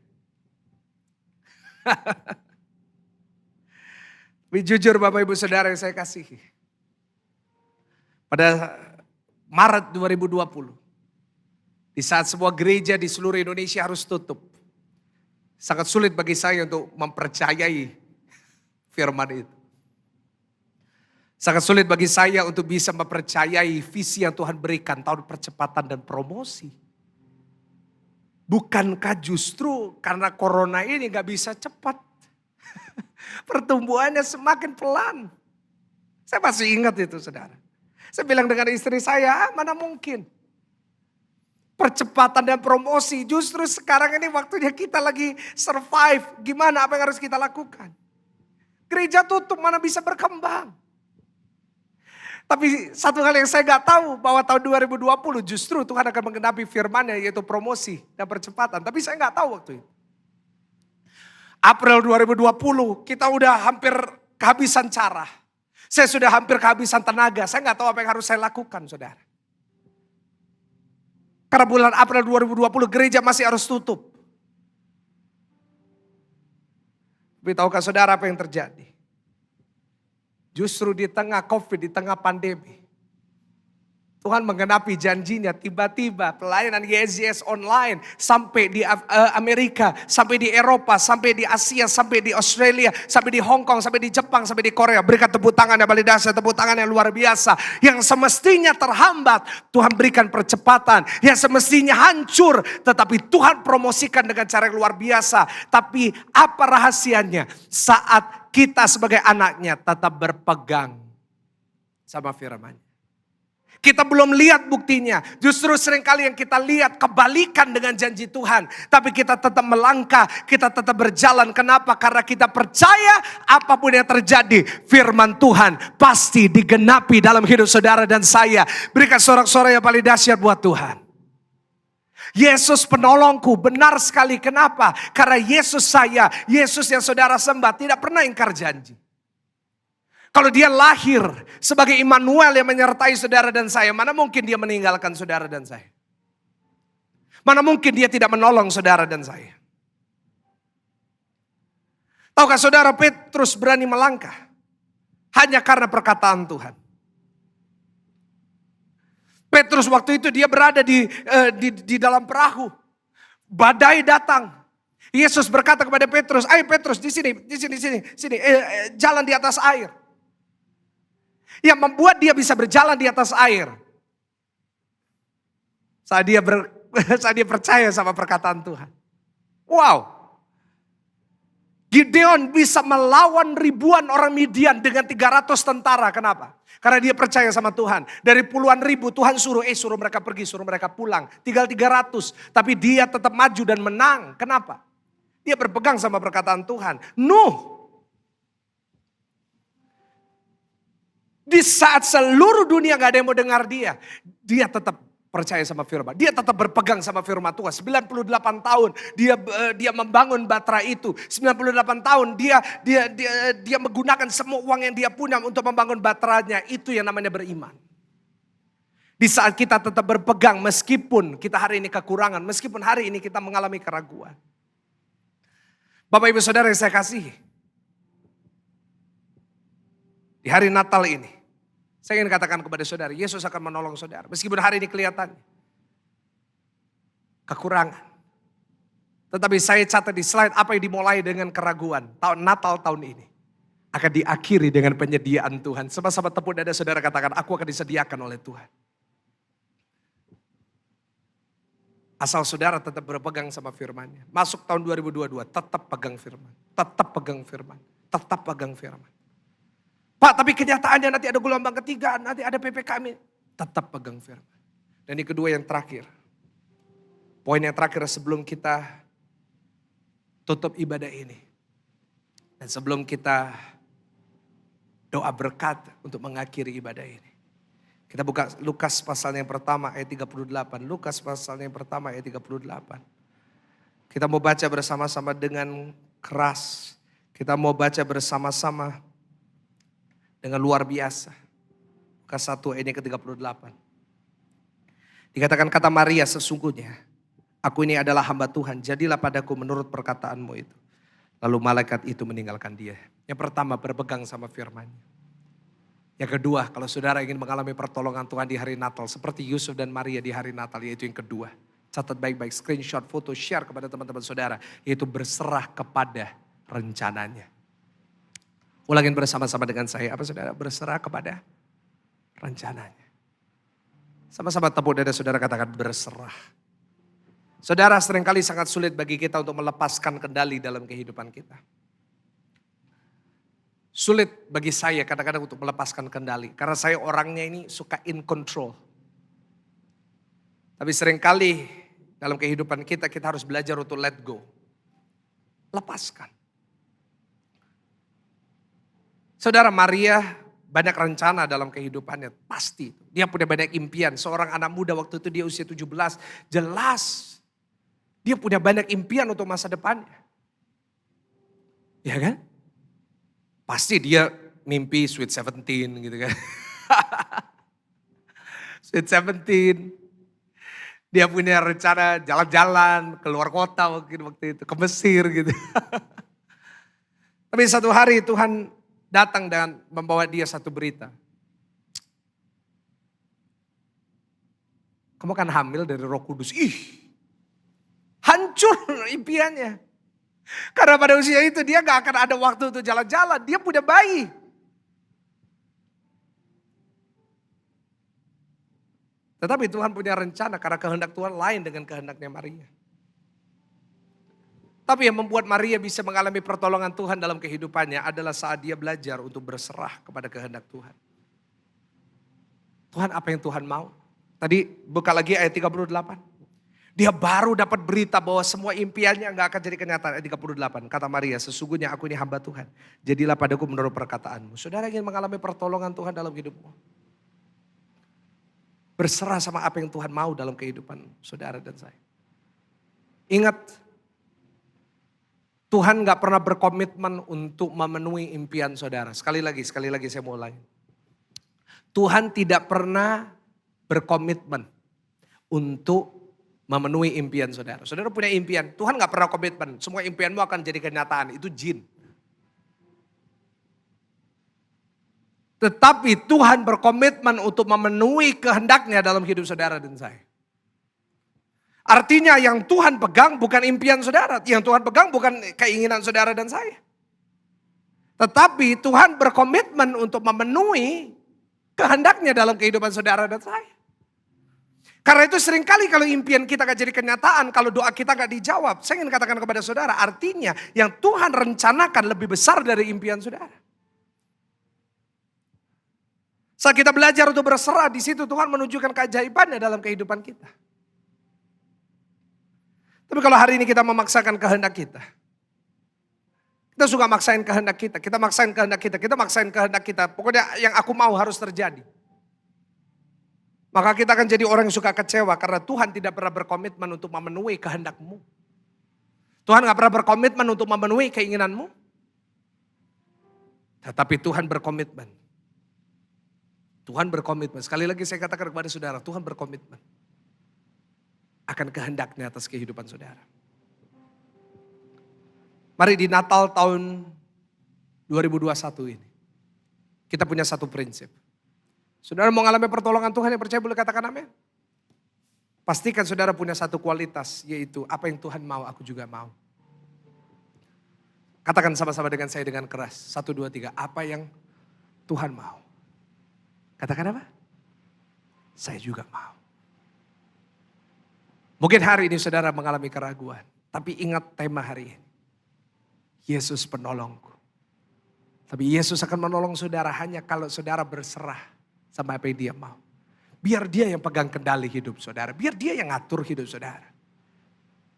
Tapi jujur Bapak Ibu Saudara yang saya kasihi. Pada Maret 2020. Di saat sebuah gereja di seluruh Indonesia harus tutup. Sangat sulit bagi saya untuk mempercayai firman itu. Sangat sulit bagi saya untuk bisa mempercayai visi yang Tuhan berikan. Tahun percepatan dan promosi. Bukankah justru karena corona ini gak bisa cepat? Pertumbuhannya semakin pelan. Saya masih ingat itu saudara. Saya bilang dengan istri saya, mana mungkin. Percepatan dan promosi, justru sekarang ini waktunya kita lagi survive. Gimana apa yang harus kita lakukan? Gereja tutup, mana bisa berkembang. Tapi satu hal yang saya gak tahu, bahwa tahun 2020 justru Tuhan akan menggenapi firman-Nya, yaitu promosi dan percepatan. Tapi saya gak tahu waktu itu. April 2020 kita udah hampir kehabisan cara. Saya sudah hampir kehabisan tenaga. Saya gak tahu apa yang harus saya lakukan saudara. Karena bulan April 2020 gereja masih harus tutup. Tapi tahukah saudara apa yang terjadi? Justru di tengah COVID, di tengah pandemi. Tuhan menggenapi janjinya, tiba-tiba pelayanan YSJS online sampai di Amerika, sampai di Eropa, sampai di Asia, sampai di Australia, sampai di Hong Kong, sampai di Jepang, sampai di Korea. Berikan tepuk tangan yang paling dahsyat, tepuk tangan yang luar biasa. Yang semestinya terhambat, Tuhan berikan percepatan. Yang semestinya hancur, tetapi Tuhan promosikan dengan cara yang luar biasa. Tapi apa rahasianya? Saat kita sebagai anaknya tetap berpegang sama firman-Nya. Kita belum lihat buktinya. Justru seringkali yang kita lihat kebalikan dengan janji Tuhan. Tapi kita tetap melangkah, kita tetap berjalan. Kenapa? Karena kita percaya apapun yang terjadi, firman Tuhan pasti digenapi dalam hidup saudara dan saya. Berikan sorak-sorai yang paling dahsyat buat Tuhan. Yesus penolongku, benar sekali. Kenapa? Karena Yesus saya, Yesus yang saudara sembah tidak pernah ingkar janji. Kalau dia lahir sebagai Immanuel yang menyertai saudara dan saya, mana mungkin dia meninggalkan saudara dan saya? Mana mungkin dia tidak menolong saudara dan saya? Tahukah saudara, Petrus berani melangkah hanya karena perkataan Tuhan. Petrus waktu itu dia berada di dalam perahu. Badai datang. Yesus berkata kepada Petrus, "Ayo Petrus, di sini, jalan di atas air." Yang membuat dia bisa berjalan di atas air. Saat dia percaya sama perkataan Tuhan. Wow. Gideon bisa melawan ribuan orang Midian dengan 300 tentara. Kenapa? Karena dia percaya sama Tuhan. Dari puluhan ribu Tuhan suruh mereka pergi, suruh mereka pulang. Tinggal 300. Tapi dia tetap maju dan menang. Kenapa? Dia berpegang sama perkataan Tuhan. Nuh. Di saat seluruh dunia gak ada yang mau dengar dia. Dia tetap percaya sama firman. Dia tetap berpegang sama firman Tuhan. 98 tahun dia membangun Batra itu. 98 tahun dia menggunakan semua uang yang dia punya untuk membangun Batranya. Itu yang namanya beriman. Di saat kita tetap berpegang meskipun kita hari ini kekurangan. Meskipun hari ini kita mengalami keraguan. Bapak Ibu Saudara yang saya kasihi. Di hari Natal ini. Saya ingin katakan kepada saudara, Yesus akan menolong saudara. Meskipun hari ini kelihatannya. kekurangan. Tetapi saya catat di slide apa yang dimulai dengan keraguan. Tahun Natal tahun ini akan diakhiri dengan penyediaan Tuhan. Sama-sama tepuk dada saudara, katakan, aku akan disediakan oleh Tuhan. Asal saudara tetap berpegang sama firman-Nya. Masuk tahun 2022, tetap pegang firman. Tetap pegang firman. Tetap pegang firman. Pak, tapi kenyataannya nanti ada gelombang ketiga, nanti ada PPKM. Tetap pegang firman. Dan yang kedua, yang terakhir. Poin yang terakhir sebelum kita tutup ibadah ini. Dan sebelum kita doa berkat untuk mengakhiri ibadah ini. Kita buka Lukas pasal yang pertama ayat 38. Lukas pasal yang pertama ayat 38. Kita mau baca bersama-sama dengan keras. Kita mau baca bersama-sama dengan luar biasa. Lukas 1 ayat ke-38. Dikatakan kata Maria, sesungguhnya aku ini adalah hamba Tuhan. Jadilah padaku menurut perkataanmu itu. Lalu malaikat itu meninggalkan dia. Yang pertama, berpegang sama firman-Nya. Yang kedua, kalau saudara ingin mengalami pertolongan Tuhan di hari Natal. Seperti Yusuf dan Maria di hari Natal, yaitu yang kedua. Catat baik-baik, screenshot, foto, share kepada teman-teman saudara. Yaitu berserah kepada rencananya. Ulangin bersama-sama dengan saya. Apa saudara? Berserah kepada rencananya. Sama-sama tepuk dada saudara, katakan berserah. Saudara, seringkali sangat sulit bagi kita untuk melepaskan kendali dalam kehidupan kita. Sulit bagi saya kadang-kadang untuk melepaskan kendali. Karena saya orangnya ini suka in control. Tapi seringkali dalam kehidupan kita harus belajar untuk let go. Lepaskan. Saudara, Maria banyak rencana dalam kehidupannya. Pasti. Dia punya banyak impian. Seorang anak muda waktu itu dia usia 17. Jelas. Dia punya banyak impian untuk masa depannya. Ya kan? Pasti dia mimpi Sweet 17 gitu kan. Sweet 17. Dia punya rencana jalan-jalan keluar kota waktu itu. Ke Mesir gitu. Tapi satu hari Tuhan datang dan membawa dia satu berita. Kamu kan hamil dari Roh Kudus. Ih, hancur impiannya. Karena pada usia itu dia gak akan ada waktu untuk jalan-jalan. Dia punya bayi. Tetapi Tuhan punya rencana karena kehendak Tuhan lain dengan kehendaknya Maria. Tapi yang membuat Maria bisa mengalami pertolongan Tuhan dalam kehidupannya adalah saat dia belajar untuk berserah kepada kehendak Tuhan. Tuhan, apa yang Tuhan mau? Tadi buka lagi ayat 38. Dia baru dapat berita bahwa semua impiannya gak akan jadi kenyataan. Ayat 38, kata Maria, sesungguhnya aku ini hamba Tuhan. Jadilah padaku menurut perkataanmu. Saudara ingin mengalami pertolongan Tuhan dalam hidupmu? Berserah sama apa yang Tuhan mau dalam kehidupan saudara dan saya. Ingat, Tuhan gak pernah berkomitmen untuk memenuhi impian saudara. Sekali lagi saya mau ulangi. Tuhan tidak pernah berkomitmen untuk memenuhi impian saudara. Saudara punya impian, Tuhan gak pernah komitmen. Semua impianmu akan jadi kenyataan, itu jin. Tetapi Tuhan berkomitmen untuk memenuhi kehendaknya dalam hidup saudara dan saya. Artinya yang Tuhan pegang bukan impian saudara. Yang Tuhan pegang bukan keinginan saudara dan saya. Tetapi Tuhan berkomitmen untuk memenuhi kehendaknya dalam kehidupan saudara dan saya. Karena itu seringkali kalau impian kita gak jadi kenyataan, kalau doa kita gak dijawab. Saya ingin katakan kepada saudara, artinya yang Tuhan rencanakan lebih besar dari impian saudara. Saat kita belajar untuk berserah, di situ Tuhan menunjukkan keajaibannya dalam kehidupan kita. Tapi kalau hari ini kita memaksakan kehendak kita. Kita suka maksain kehendak kita, kita maksain kehendak kita. Pokoknya yang aku mau harus terjadi. Maka kita akan jadi orang yang suka kecewa karena Tuhan tidak pernah berkomitmen untuk memenuhi kehendakmu. Tuhan gak pernah berkomitmen untuk memenuhi keinginanmu. Tetapi Tuhan berkomitmen. Tuhan berkomitmen. Sekali lagi saya katakan kepada saudara, Tuhan berkomitmen akan kehendaknya atas kehidupan saudara. Mari di Natal tahun 2021 ini, kita punya satu prinsip. Saudara mau mengalami pertolongan Tuhan yang percaya boleh katakan amin. Pastikan saudara punya satu kualitas, yaitu apa yang Tuhan mau, aku juga mau. Katakan sama-sama dengan saya dengan keras. 1, 2, 3. Apa yang Tuhan mau. Katakan apa? Saya juga mau. Mungkin hari ini saudara mengalami keraguan. Tapi ingat tema hari ini. Yesus penolongku. Tapi Yesus akan menolong saudara hanya kalau saudara berserah sama apa yang dia mau. Biar dia yang pegang kendali hidup saudara. Biar dia yang ngatur hidup saudara.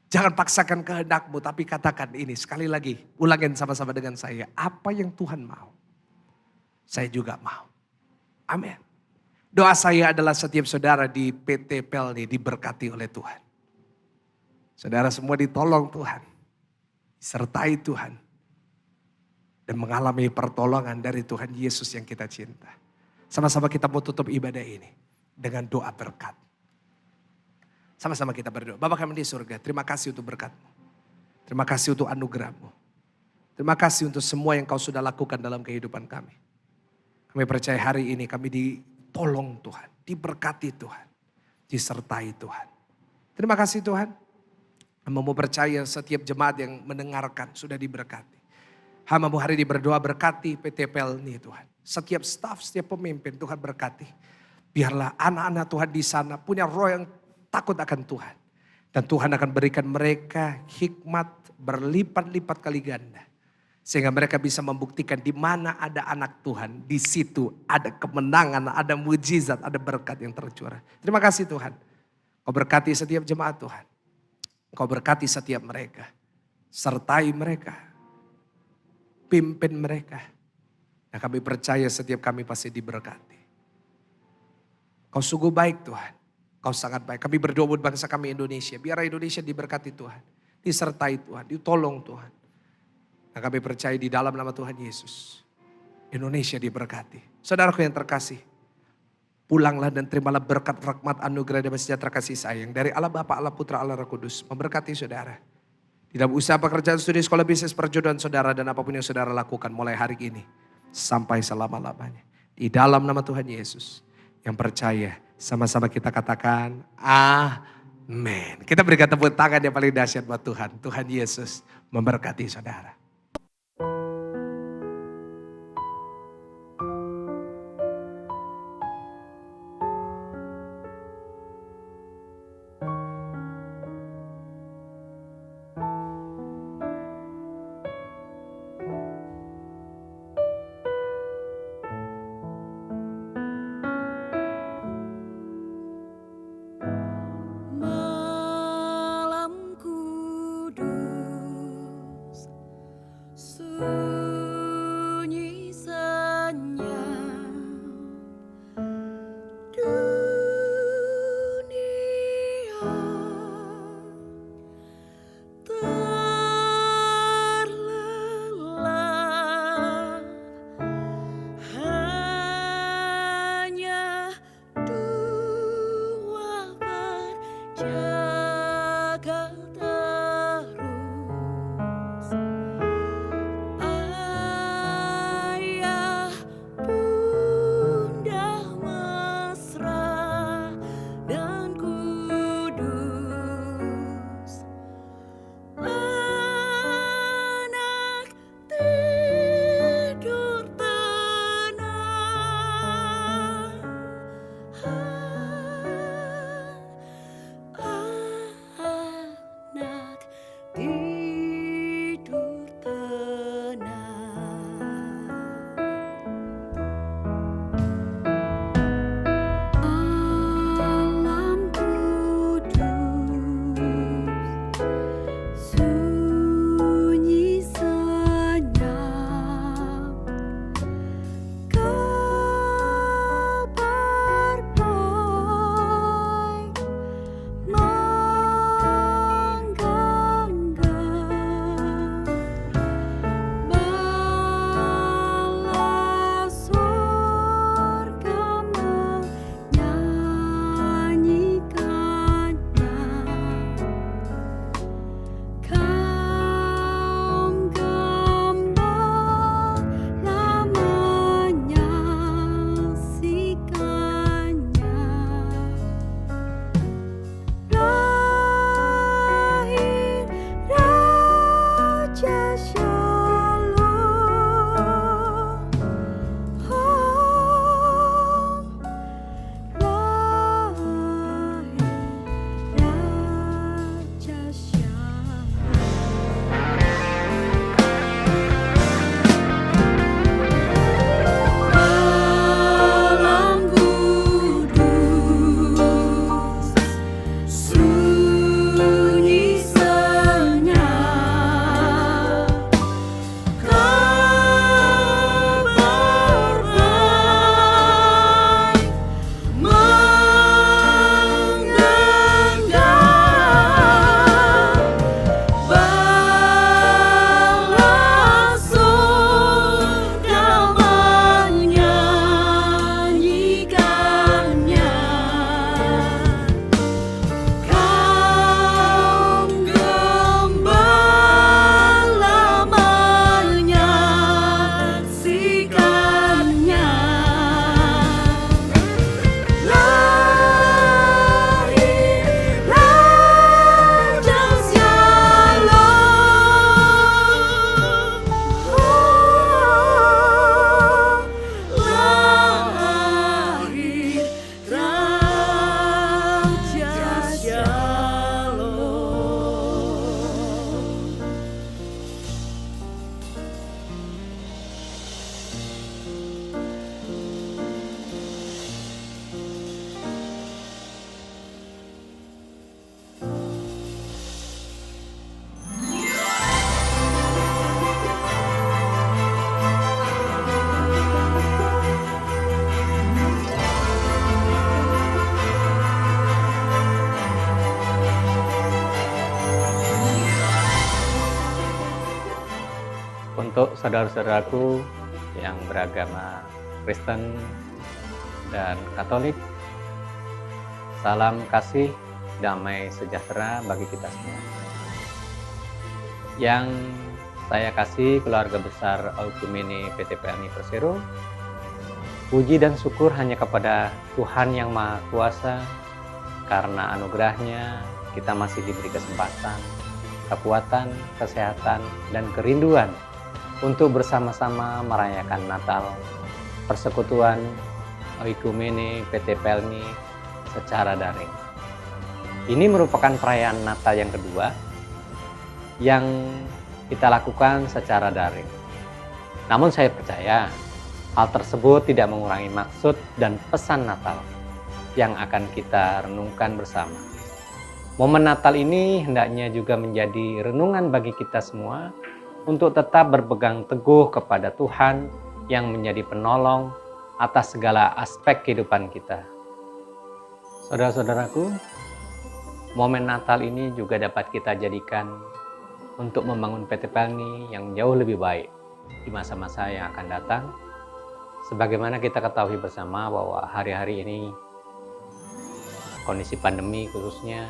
Jangan paksakan kehendakmu, tapi katakan ini sekali lagi. Ulangin sama-sama dengan saya. Apa yang Tuhan mau, saya juga mau. Amin. Doa saya adalah setiap saudara di PT Pelni diberkati oleh Tuhan. Saudara semua ditolong Tuhan. Disertai Tuhan. Dan mengalami pertolongan dari Tuhan Yesus yang kita cinta. Sama-sama kita mau tutup ibadah ini dengan doa berkat. Sama-sama kita berdoa. Bapa kami di surga, terima kasih untuk berkat-Mu. Terima kasih untuk anugerah-Mu. Terima kasih untuk semua yang Kau sudah lakukan dalam kehidupan kami. Kami percaya hari ini kami ditolong Tuhan, diberkati Tuhan, disertai Tuhan. Terima kasih Tuhan. Hamba-Mu percaya setiap jemaat yang mendengarkan sudah diberkati. Hamba-Mu hari ini berdoa berkati PT Pelni Tuhan. Setiap staf, setiap pemimpin Tuhan berkati. Biarlah anak-anak Tuhan di sana punya roh yang takut akan Tuhan. Dan Tuhan akan berikan mereka hikmat berlipat-lipat kali ganda. Sehingga mereka bisa membuktikan di mana ada anak Tuhan. Di situ ada kemenangan, ada mujizat, ada berkat yang tercurah. Terima kasih Tuhan. Kau berkati setiap jemaat Tuhan. Kau berkati setiap mereka. Sertai mereka. Pimpin mereka. Dan kami percaya setiap kami pasti diberkati. Kau sungguh baik Tuhan. Kau sangat baik. Kami berdoa buat bangsa kami Indonesia. Biar Indonesia diberkati Tuhan. Disertai Tuhan. Ditolong Tuhan. Dan kami percaya di dalam nama Tuhan Yesus. Indonesia diberkati. Saudaraku yang terkasih. Pulanglah dan terimalah berkat rahmat anugerah dan sejahtera kasih sayang. Dari Allah Bapa, Allah Putra, Allah Roh Kudus. Memberkati saudara. Di dalam usaha pekerjaan, studi, sekolah, bisnis, perjodohan saudara. Dan apapun yang saudara lakukan mulai hari ini. Sampai selama-lamanya. Di dalam nama Tuhan Yesus. Yang percaya. Sama-sama kita katakan amin. Kita berikan tepuk tangan yang paling dahsyat buat Tuhan. Tuhan Yesus memberkati saudara. Malam kudus Untuk saudara-saudaraku yang beragama Kristen dan Katolik, salam kasih, damai sejahtera bagi kita semua. Yang saya kasih keluarga besar Oikumene PTPLNI Persero, puji dan syukur hanya kepada Tuhan Yang Maha Kuasa, karena anugerahnya kita masih diberi kesempatan, kekuatan, kesehatan, dan kerinduan untuk bersama-sama merayakan Natal, persekutuan Oikumene PTPLNI secara daring. Ini merupakan perayaan Natal yang kedua yang kita lakukan secara daring. Namun saya percaya hal tersebut tidak mengurangi maksud dan pesan Natal yang akan kita renungkan bersama. Momen Natal ini hendaknya juga menjadi renungan bagi kita semua untuk tetap berpegang teguh kepada Tuhan yang menjadi penolong atas segala aspek kehidupan kita. Saudara-saudaraku, momen Natal ini juga dapat kita jadikan untuk membangun PTPLNI yang jauh lebih baik di masa-masa yang akan datang. Sebagaimana kita ketahui bersama bahwa hari-hari ini kondisi pandemi khususnya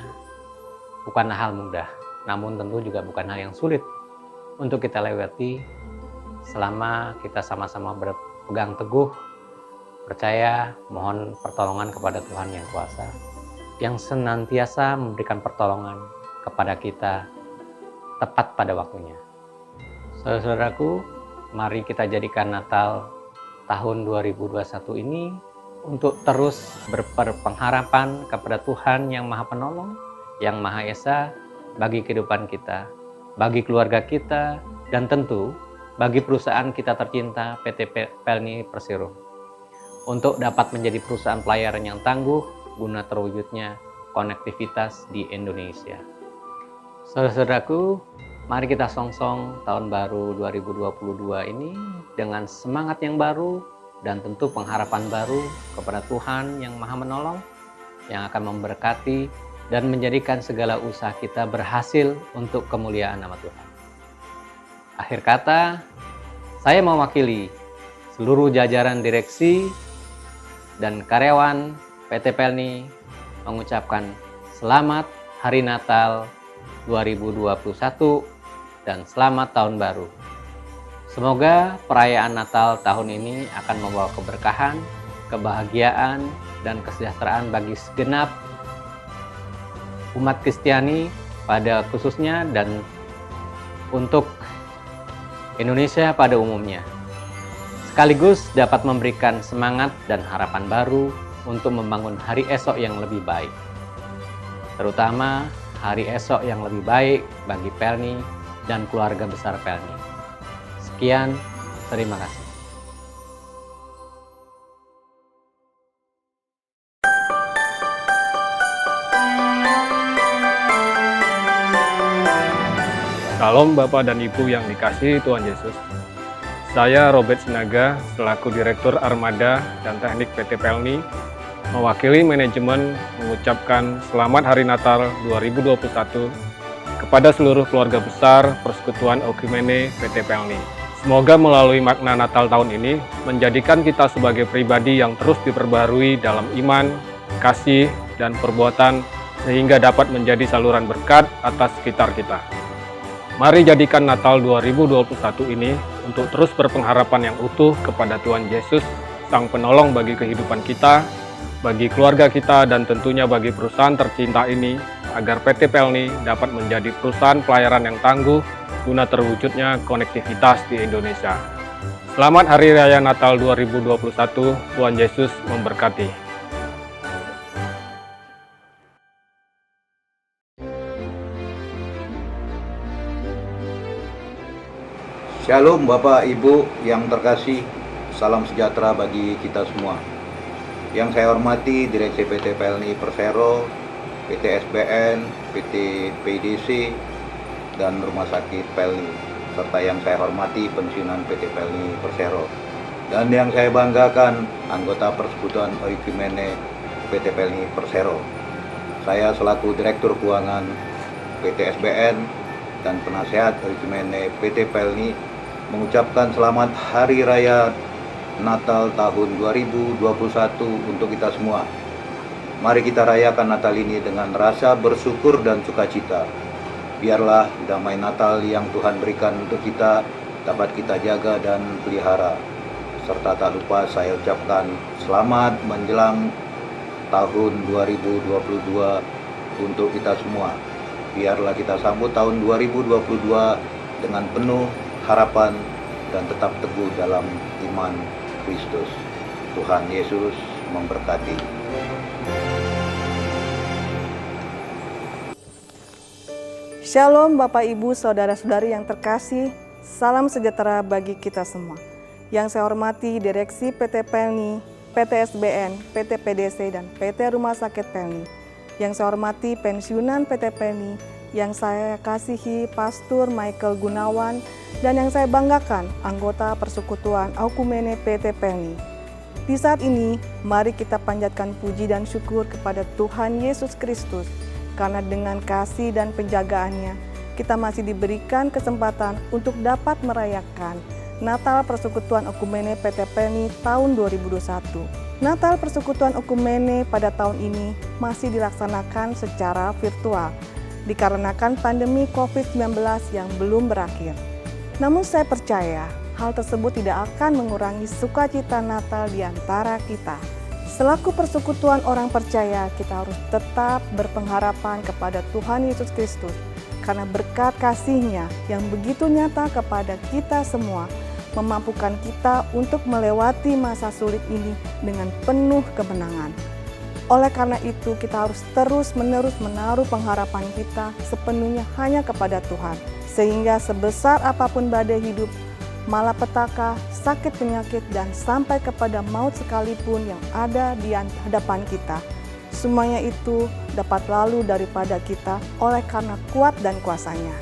bukanlah hal mudah, namun tentu juga bukan hal yang sulit untuk kita lewati selama kita sama-sama berpegang teguh, percaya, mohon pertolongan kepada Tuhan Yang Kuasa, yang senantiasa memberikan pertolongan kepada kita tepat pada waktunya. Saudara-saudaraku, mari kita jadikan Natal tahun 2021 ini untuk terus berpengharapan kepada Tuhan Yang Maha Penolong, Yang Maha Esa bagi kehidupan kita, bagi keluarga kita, dan tentu bagi perusahaan kita tercinta PTPLNI Persero, untuk dapat menjadi perusahaan pelayaran yang tangguh guna terwujudnya konektivitas di Indonesia. Saudara-saudaraku, mari kita songsong tahun baru 2022 ini dengan semangat yang baru dan tentu pengharapan baru kepada Tuhan Yang Maha Menolong yang akan memberkati dan menjadikan segala usaha kita berhasil untuk kemuliaan nama Tuhan. Akhir kata, saya mewakili seluruh jajaran direksi dan karyawan PTPLNI mengucapkan selamat Hari Natal 2021 dan selamat Tahun Baru. Semoga perayaan Natal tahun ini akan membawa keberkahan, kebahagiaan, dan kesejahteraan bagi segenap umat Kristiani pada khususnya dan untuk Indonesia pada umumnya. Sekaligus dapat memberikan semangat dan harapan baru untuk membangun hari esok yang lebih baik. Terutama hari esok yang lebih baik bagi PELNI dan keluarga besar PELNI. Sekian, terima kasih. Salam Bapak dan Ibu yang dikasihi Tuhan Yesus. Saya Robert Sinaga, selaku Direktur Armada dan Teknik PTPLNI, mewakili manajemen mengucapkan Selamat Hari Natal 2021 kepada seluruh keluarga besar Persekutuan Oikumene PTPLNI. Semoga melalui makna Natal tahun ini menjadikan kita sebagai pribadi yang terus diperbarui dalam iman, kasih, dan perbuatan sehingga dapat menjadi saluran berkat atas sekitar kita. Mari jadikan Natal 2021 ini untuk terus berpengharapan yang utuh kepada Tuhan Yesus, Sang Penolong bagi kehidupan kita, bagi keluarga kita, dan tentunya bagi perusahaan tercinta ini, agar PTPLNI dapat menjadi perusahaan pelayaran yang tangguh guna terwujudnya konektivitas di Indonesia. Selamat Hari Raya Natal 2021, Tuhan Yesus memberkati. Shalom Bapak Ibu yang terkasih, salam sejahtera bagi kita semua. Yang saya hormati Direksi PTPLNI Persero, PT SBN, PT PDC, dan Rumah Sakit PELNI, serta yang saya hormati pensiunan PTPLNI Persero. Dan yang saya banggakan, anggota Persekutuan Oikumene PTPLNI Persero. Saya selaku Direktur Keuangan PT SBN dan penasehat Oikumene PTPLNI mengucapkan selamat Hari Raya Natal tahun 2021 untuk kita semua. Mari kita rayakan Natal ini dengan rasa bersyukur dan sukacita. Biarlah damai Natal yang Tuhan berikan untuk kita dapat kita jaga dan pelihara. Serta tak lupa saya ucapkan selamat menjelang tahun 2022 untuk kita semua. Biarlah kita sambut tahun 2022 dengan penuh harapan dan tetap teguh dalam iman Kristus. Tuhan Yesus memberkati. Shalom Bapak Ibu Saudara-saudari yang terkasih, salam sejahtera bagi kita semua. Yang saya hormati Direksi PT Pelni, PT SBN, PT PDC, dan PT Rumah Sakit Pelni. Yang saya hormati pensiunan PT Pelni, yang saya kasihi Pastor Michael Gunawan, dan yang saya banggakan anggota Persekutuan Oikumene PT Pelni. Di saat ini, mari kita panjatkan puji dan syukur kepada Tuhan Yesus Kristus, karena dengan kasih dan penjagaannya, kita masih diberikan kesempatan untuk dapat merayakan Natal Persekutuan Oikumene PT Pelni tahun 2021. Natal Persekutuan Oikumene pada tahun ini masih dilaksanakan secara virtual, dikarenakan pandemi COVID-19 yang belum berakhir. Namun saya percaya, hal tersebut tidak akan mengurangi sukacita Natal di antara kita. Selaku persekutuan orang percaya, kita harus tetap berpengharapan kepada Tuhan Yesus Kristus, karena berkat kasih-Nya yang begitu nyata kepada kita semua, memampukan kita untuk melewati masa sulit ini dengan penuh kemenangan. Oleh karena itu, kita harus terus-menerus menaruh pengharapan kita sepenuhnya hanya kepada Tuhan, sehingga sebesar apapun badai hidup, malapetaka, sakit penyakit, dan sampai kepada maut sekalipun yang ada di hadapan kita, semuanya itu dapat lalu daripada kita oleh karena kuat dan kuasa-Nya.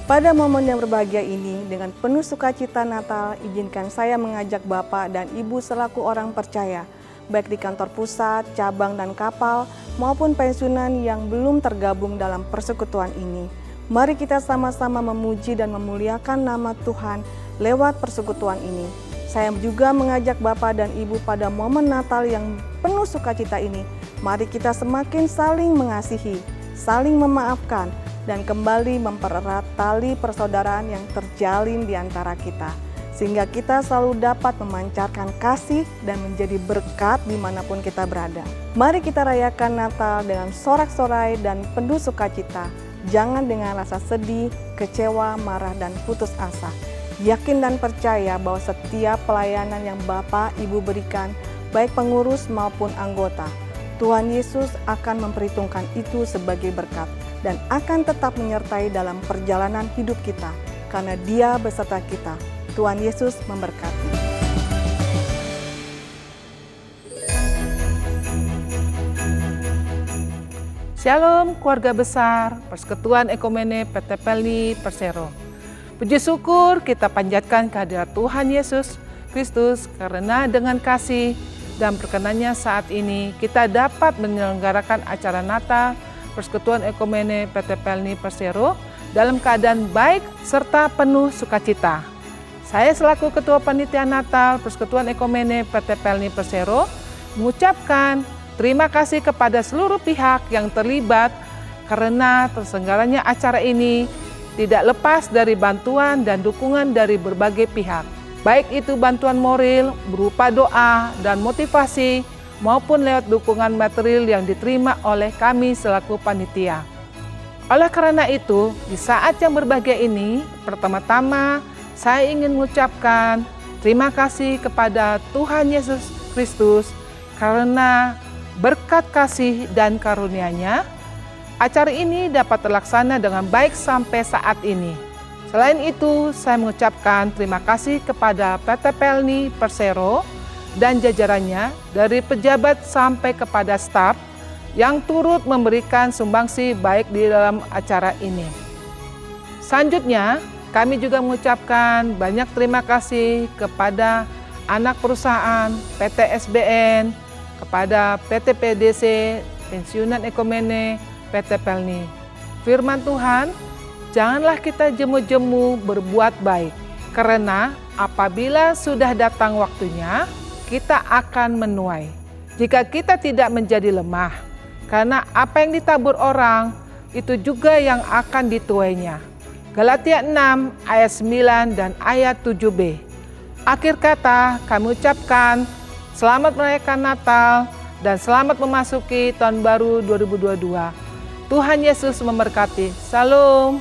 Pada momen yang berbahagia ini, dengan penuh sukacita Natal, izinkan saya mengajak Bapak dan Ibu selaku orang percaya, baik di kantor pusat, cabang, dan kapal, maupun pensiunan yang belum tergabung dalam persekutuan ini. Mari kita sama-sama memuji dan memuliakan nama Tuhan lewat persekutuan ini. Saya juga mengajak Bapak dan Ibu pada momen Natal yang penuh sukacita ini, mari kita semakin saling mengasihi, saling memaafkan, dan kembali mempererat tali persaudaraan yang terjalin di antara kita, sehingga kita selalu dapat memancarkan kasih dan menjadi berkat dimanapun kita berada. Mari kita rayakan Natal dengan sorak-sorai dan penuh sukacita, jangan dengan rasa sedih, kecewa, marah, dan putus asa. Yakin dan percaya bahwa setiap pelayanan yang Bapak Ibu berikan, baik pengurus maupun anggota, Tuhan Yesus akan memperhitungkan itu sebagai berkat dan akan tetap menyertai dalam perjalanan hidup kita, karena Dia beserta kita. Tuhan Yesus memberkati. Shalom keluarga besar Persekutuan Oikumene PT Pelni Persero. Puji syukur kita panjatkan kehadirat Tuhan Yesus Kristus, karena dengan kasih dan perkenannya saat ini kita dapat menyelenggarakan acara Natal Persekutuan Oikumene PT Pelni Persero dalam keadaan baik serta penuh sukacita. Saya selaku Ketua Panitia Natal Persekutuan Oikumene PT Pelni Persero mengucapkan terima kasih kepada seluruh pihak yang terlibat, karena terselenggaranya acara ini tidak lepas dari bantuan dan dukungan dari berbagai pihak, baik itu bantuan moral berupa doa dan motivasi, maupun lewat dukungan material yang diterima oleh kami selaku panitia. Oleh karena itu, di saat yang berbahagia ini, pertama-tama saya ingin mengucapkan terima kasih kepada Tuhan Yesus Kristus, karena berkat kasih dan karunia-Nya, acara ini dapat terlaksana dengan baik sampai saat ini. Selain itu, saya mengucapkan terima kasih kepada PT Pelni Persero dan jajarannya, dari pejabat sampai kepada staf yang turut memberikan sumbangsi baik di dalam acara ini. Selanjutnya, kami juga mengucapkan banyak terima kasih kepada anak perusahaan PT SBN, kepada PT PDC, Pensiunan Oikumene PT Pelni. Firman Tuhan, janganlah kita jemu-jemu berbuat baik, Karena apabila sudah datang waktunya, kita akan menuai. Jika kita tidak menjadi lemah, karena apa yang ditabur orang, itu juga yang akan dituainya. Galatia 6 ayat 9 dan ayat 7b. Akhir kata kami ucapkan selamat merayakan Natal dan selamat memasuki tahun baru 2022. Tuhan Yesus memberkati. Salam.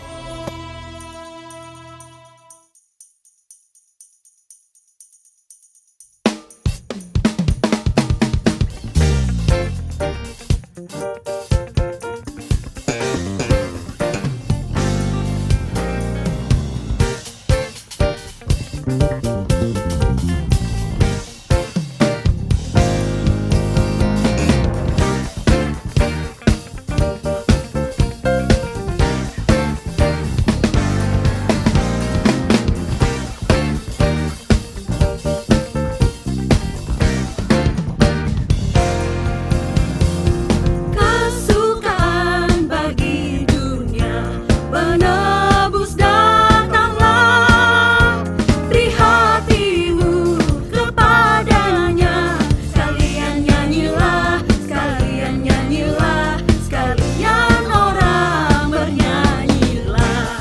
Kesukaan bagi dunia menebus datanglah. Beri hatimu kepadanya. Sekalian nyanyilah, sekalian nyanyilah, sekalian orang bernyanyilah.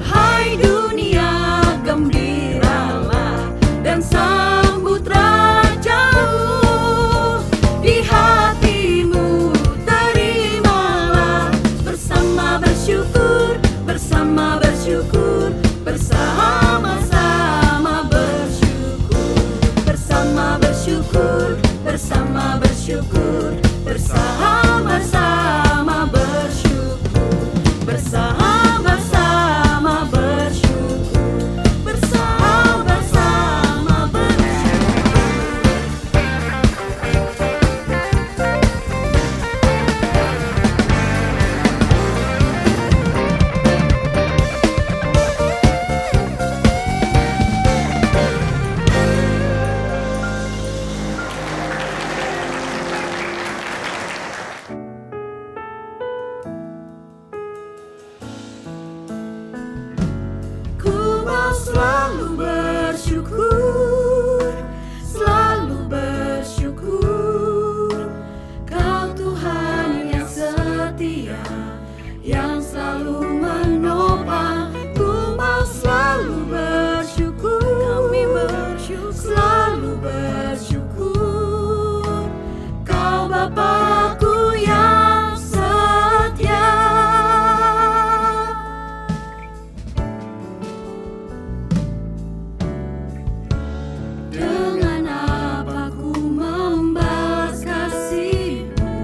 Hai dunia, gembiralah dan sambut Rajamu. Di hatimu terimalah, bersama bersyukur, bersama bersyukur, bersama-sama bersyukur, bersama bersyukur, bersama bersyukur, bersama-sama bersyukur, bersama-sama bersyukur, bersama-sama Ku mau selalu bersyukur, selalu bersyukur. Kau Tuhan yang setia, yang selalu menopang. Ku mau selalu bersyukur, kami bersyukur, selalu bersyukur. Kau Bapa-Ku yang setia. Dengan apa ku membalas kasih-Mu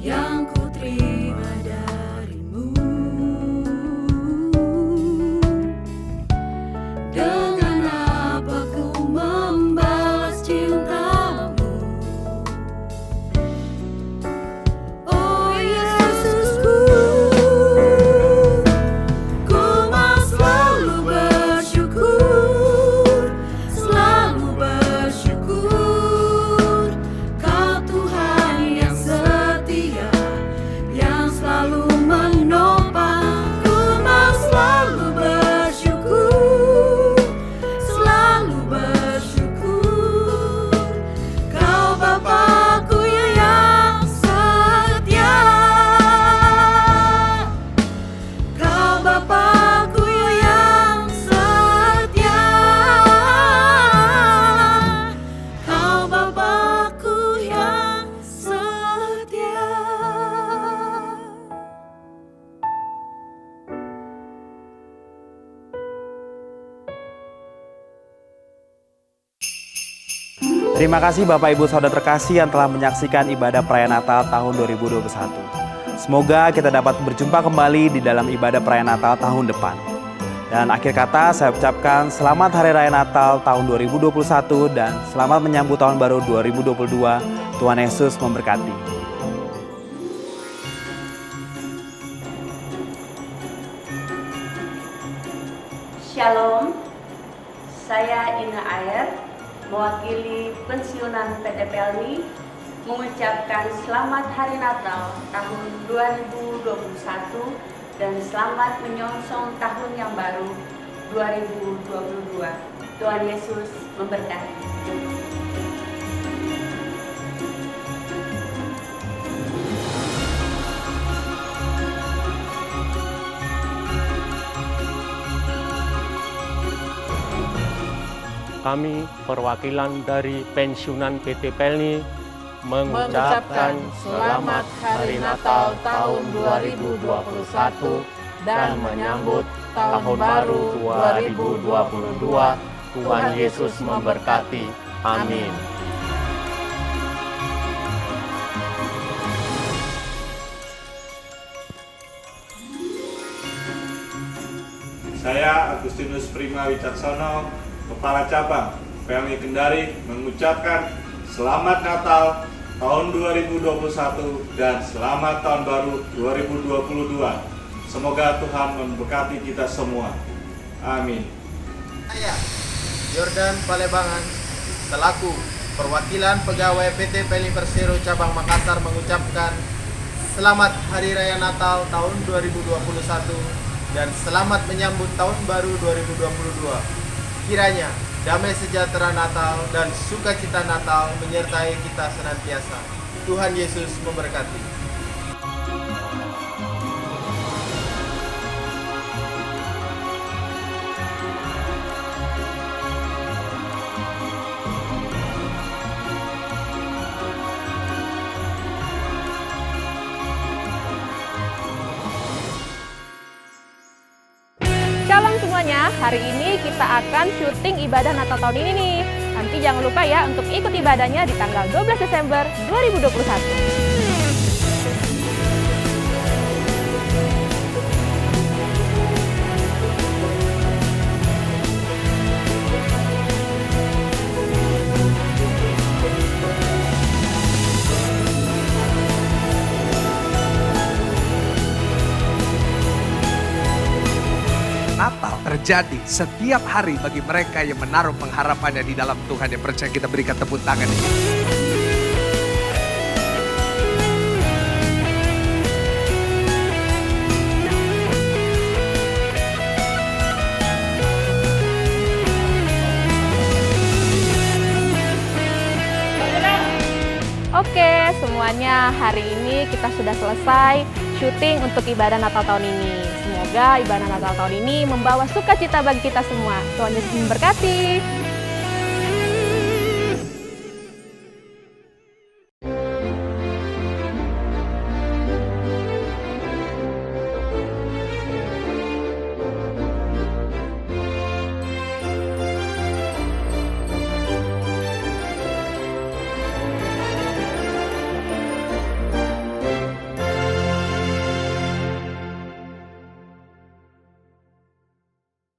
yang ku terima dari-Mu? Dengan apa ku membalas cinta-Mu? Oh Yesusku, ku mau selalu bersyukur, selalu bersyukur. Kau Tuhan yang setia, yang selalu menopang. Ku mau selalu bersyukur, selalu bersyukur. Kau Bapa-Ku yang setia, Kau Bapa-Ku yang setia, Kau Bapa-Ku yang setia. Terima kasih Bapak Ibu Saudara terkasih yang telah menyaksikan ibadah perayaan Natal tahun 2021. Semoga kita dapat berjumpa kembali di dalam ibadah perayaan Natal tahun depan. Dan akhir kata saya ucapkan selamat Hari Raya Natal tahun 2021 dan selamat menyambut tahun baru 2022. Tuhan Yesus memberkati. Shalom, saya Ina Ayer, mewakili pensiunan PT Pelni mengucapkan selamat Hari Natal tahun 2021 dan selamat menyongsong tahun yang baru 2022. Tuhan Yesus memberkati. Kami perwakilan dari pensiunan PT Pelni mengucapkan selamat Hari Natal tahun 2021 dan menyambut tahun baru 2022. Tuhan Yesus memberkati. Amin. Saya Agustinus Prima Wicaksono, Kepala Cabang Pelni Kendari, mengucapkan Selamat Natal tahun 2021 dan selamat tahun baru 2022. Semoga Tuhan memberkati kita semua. Amin. Saya, Jordan Palebangan, selaku perwakilan pegawai PT Pelni Persero Cabang Makassar mengucapkan Selamat Hari Raya Natal tahun 2021 dan selamat menyambut tahun baru 2022. Kiranya damai sejahtera Natal dan sukacita Natal menyertai kita senantiasa. Tuhan Yesus memberkati. Shalom semuanya, hari ini kita akan syuting ibadah Natal tahun ini nih. Nanti jangan lupa ya untuk ikut ibadahnya di tanggal 12 Desember 2021. Natal terjadi setiap hari bagi mereka yang menaruh pengharapannya di dalam Tuhan, yang percaya. Kita berikan tepuk tangan. Oke, semuanya hari ini kita sudah selesai syuting untuk ibadah Natal tahun ini. Semoga ibadah Natal tahun ini membawa sukacita bagi kita semua. Tuhan Yesus memberkati.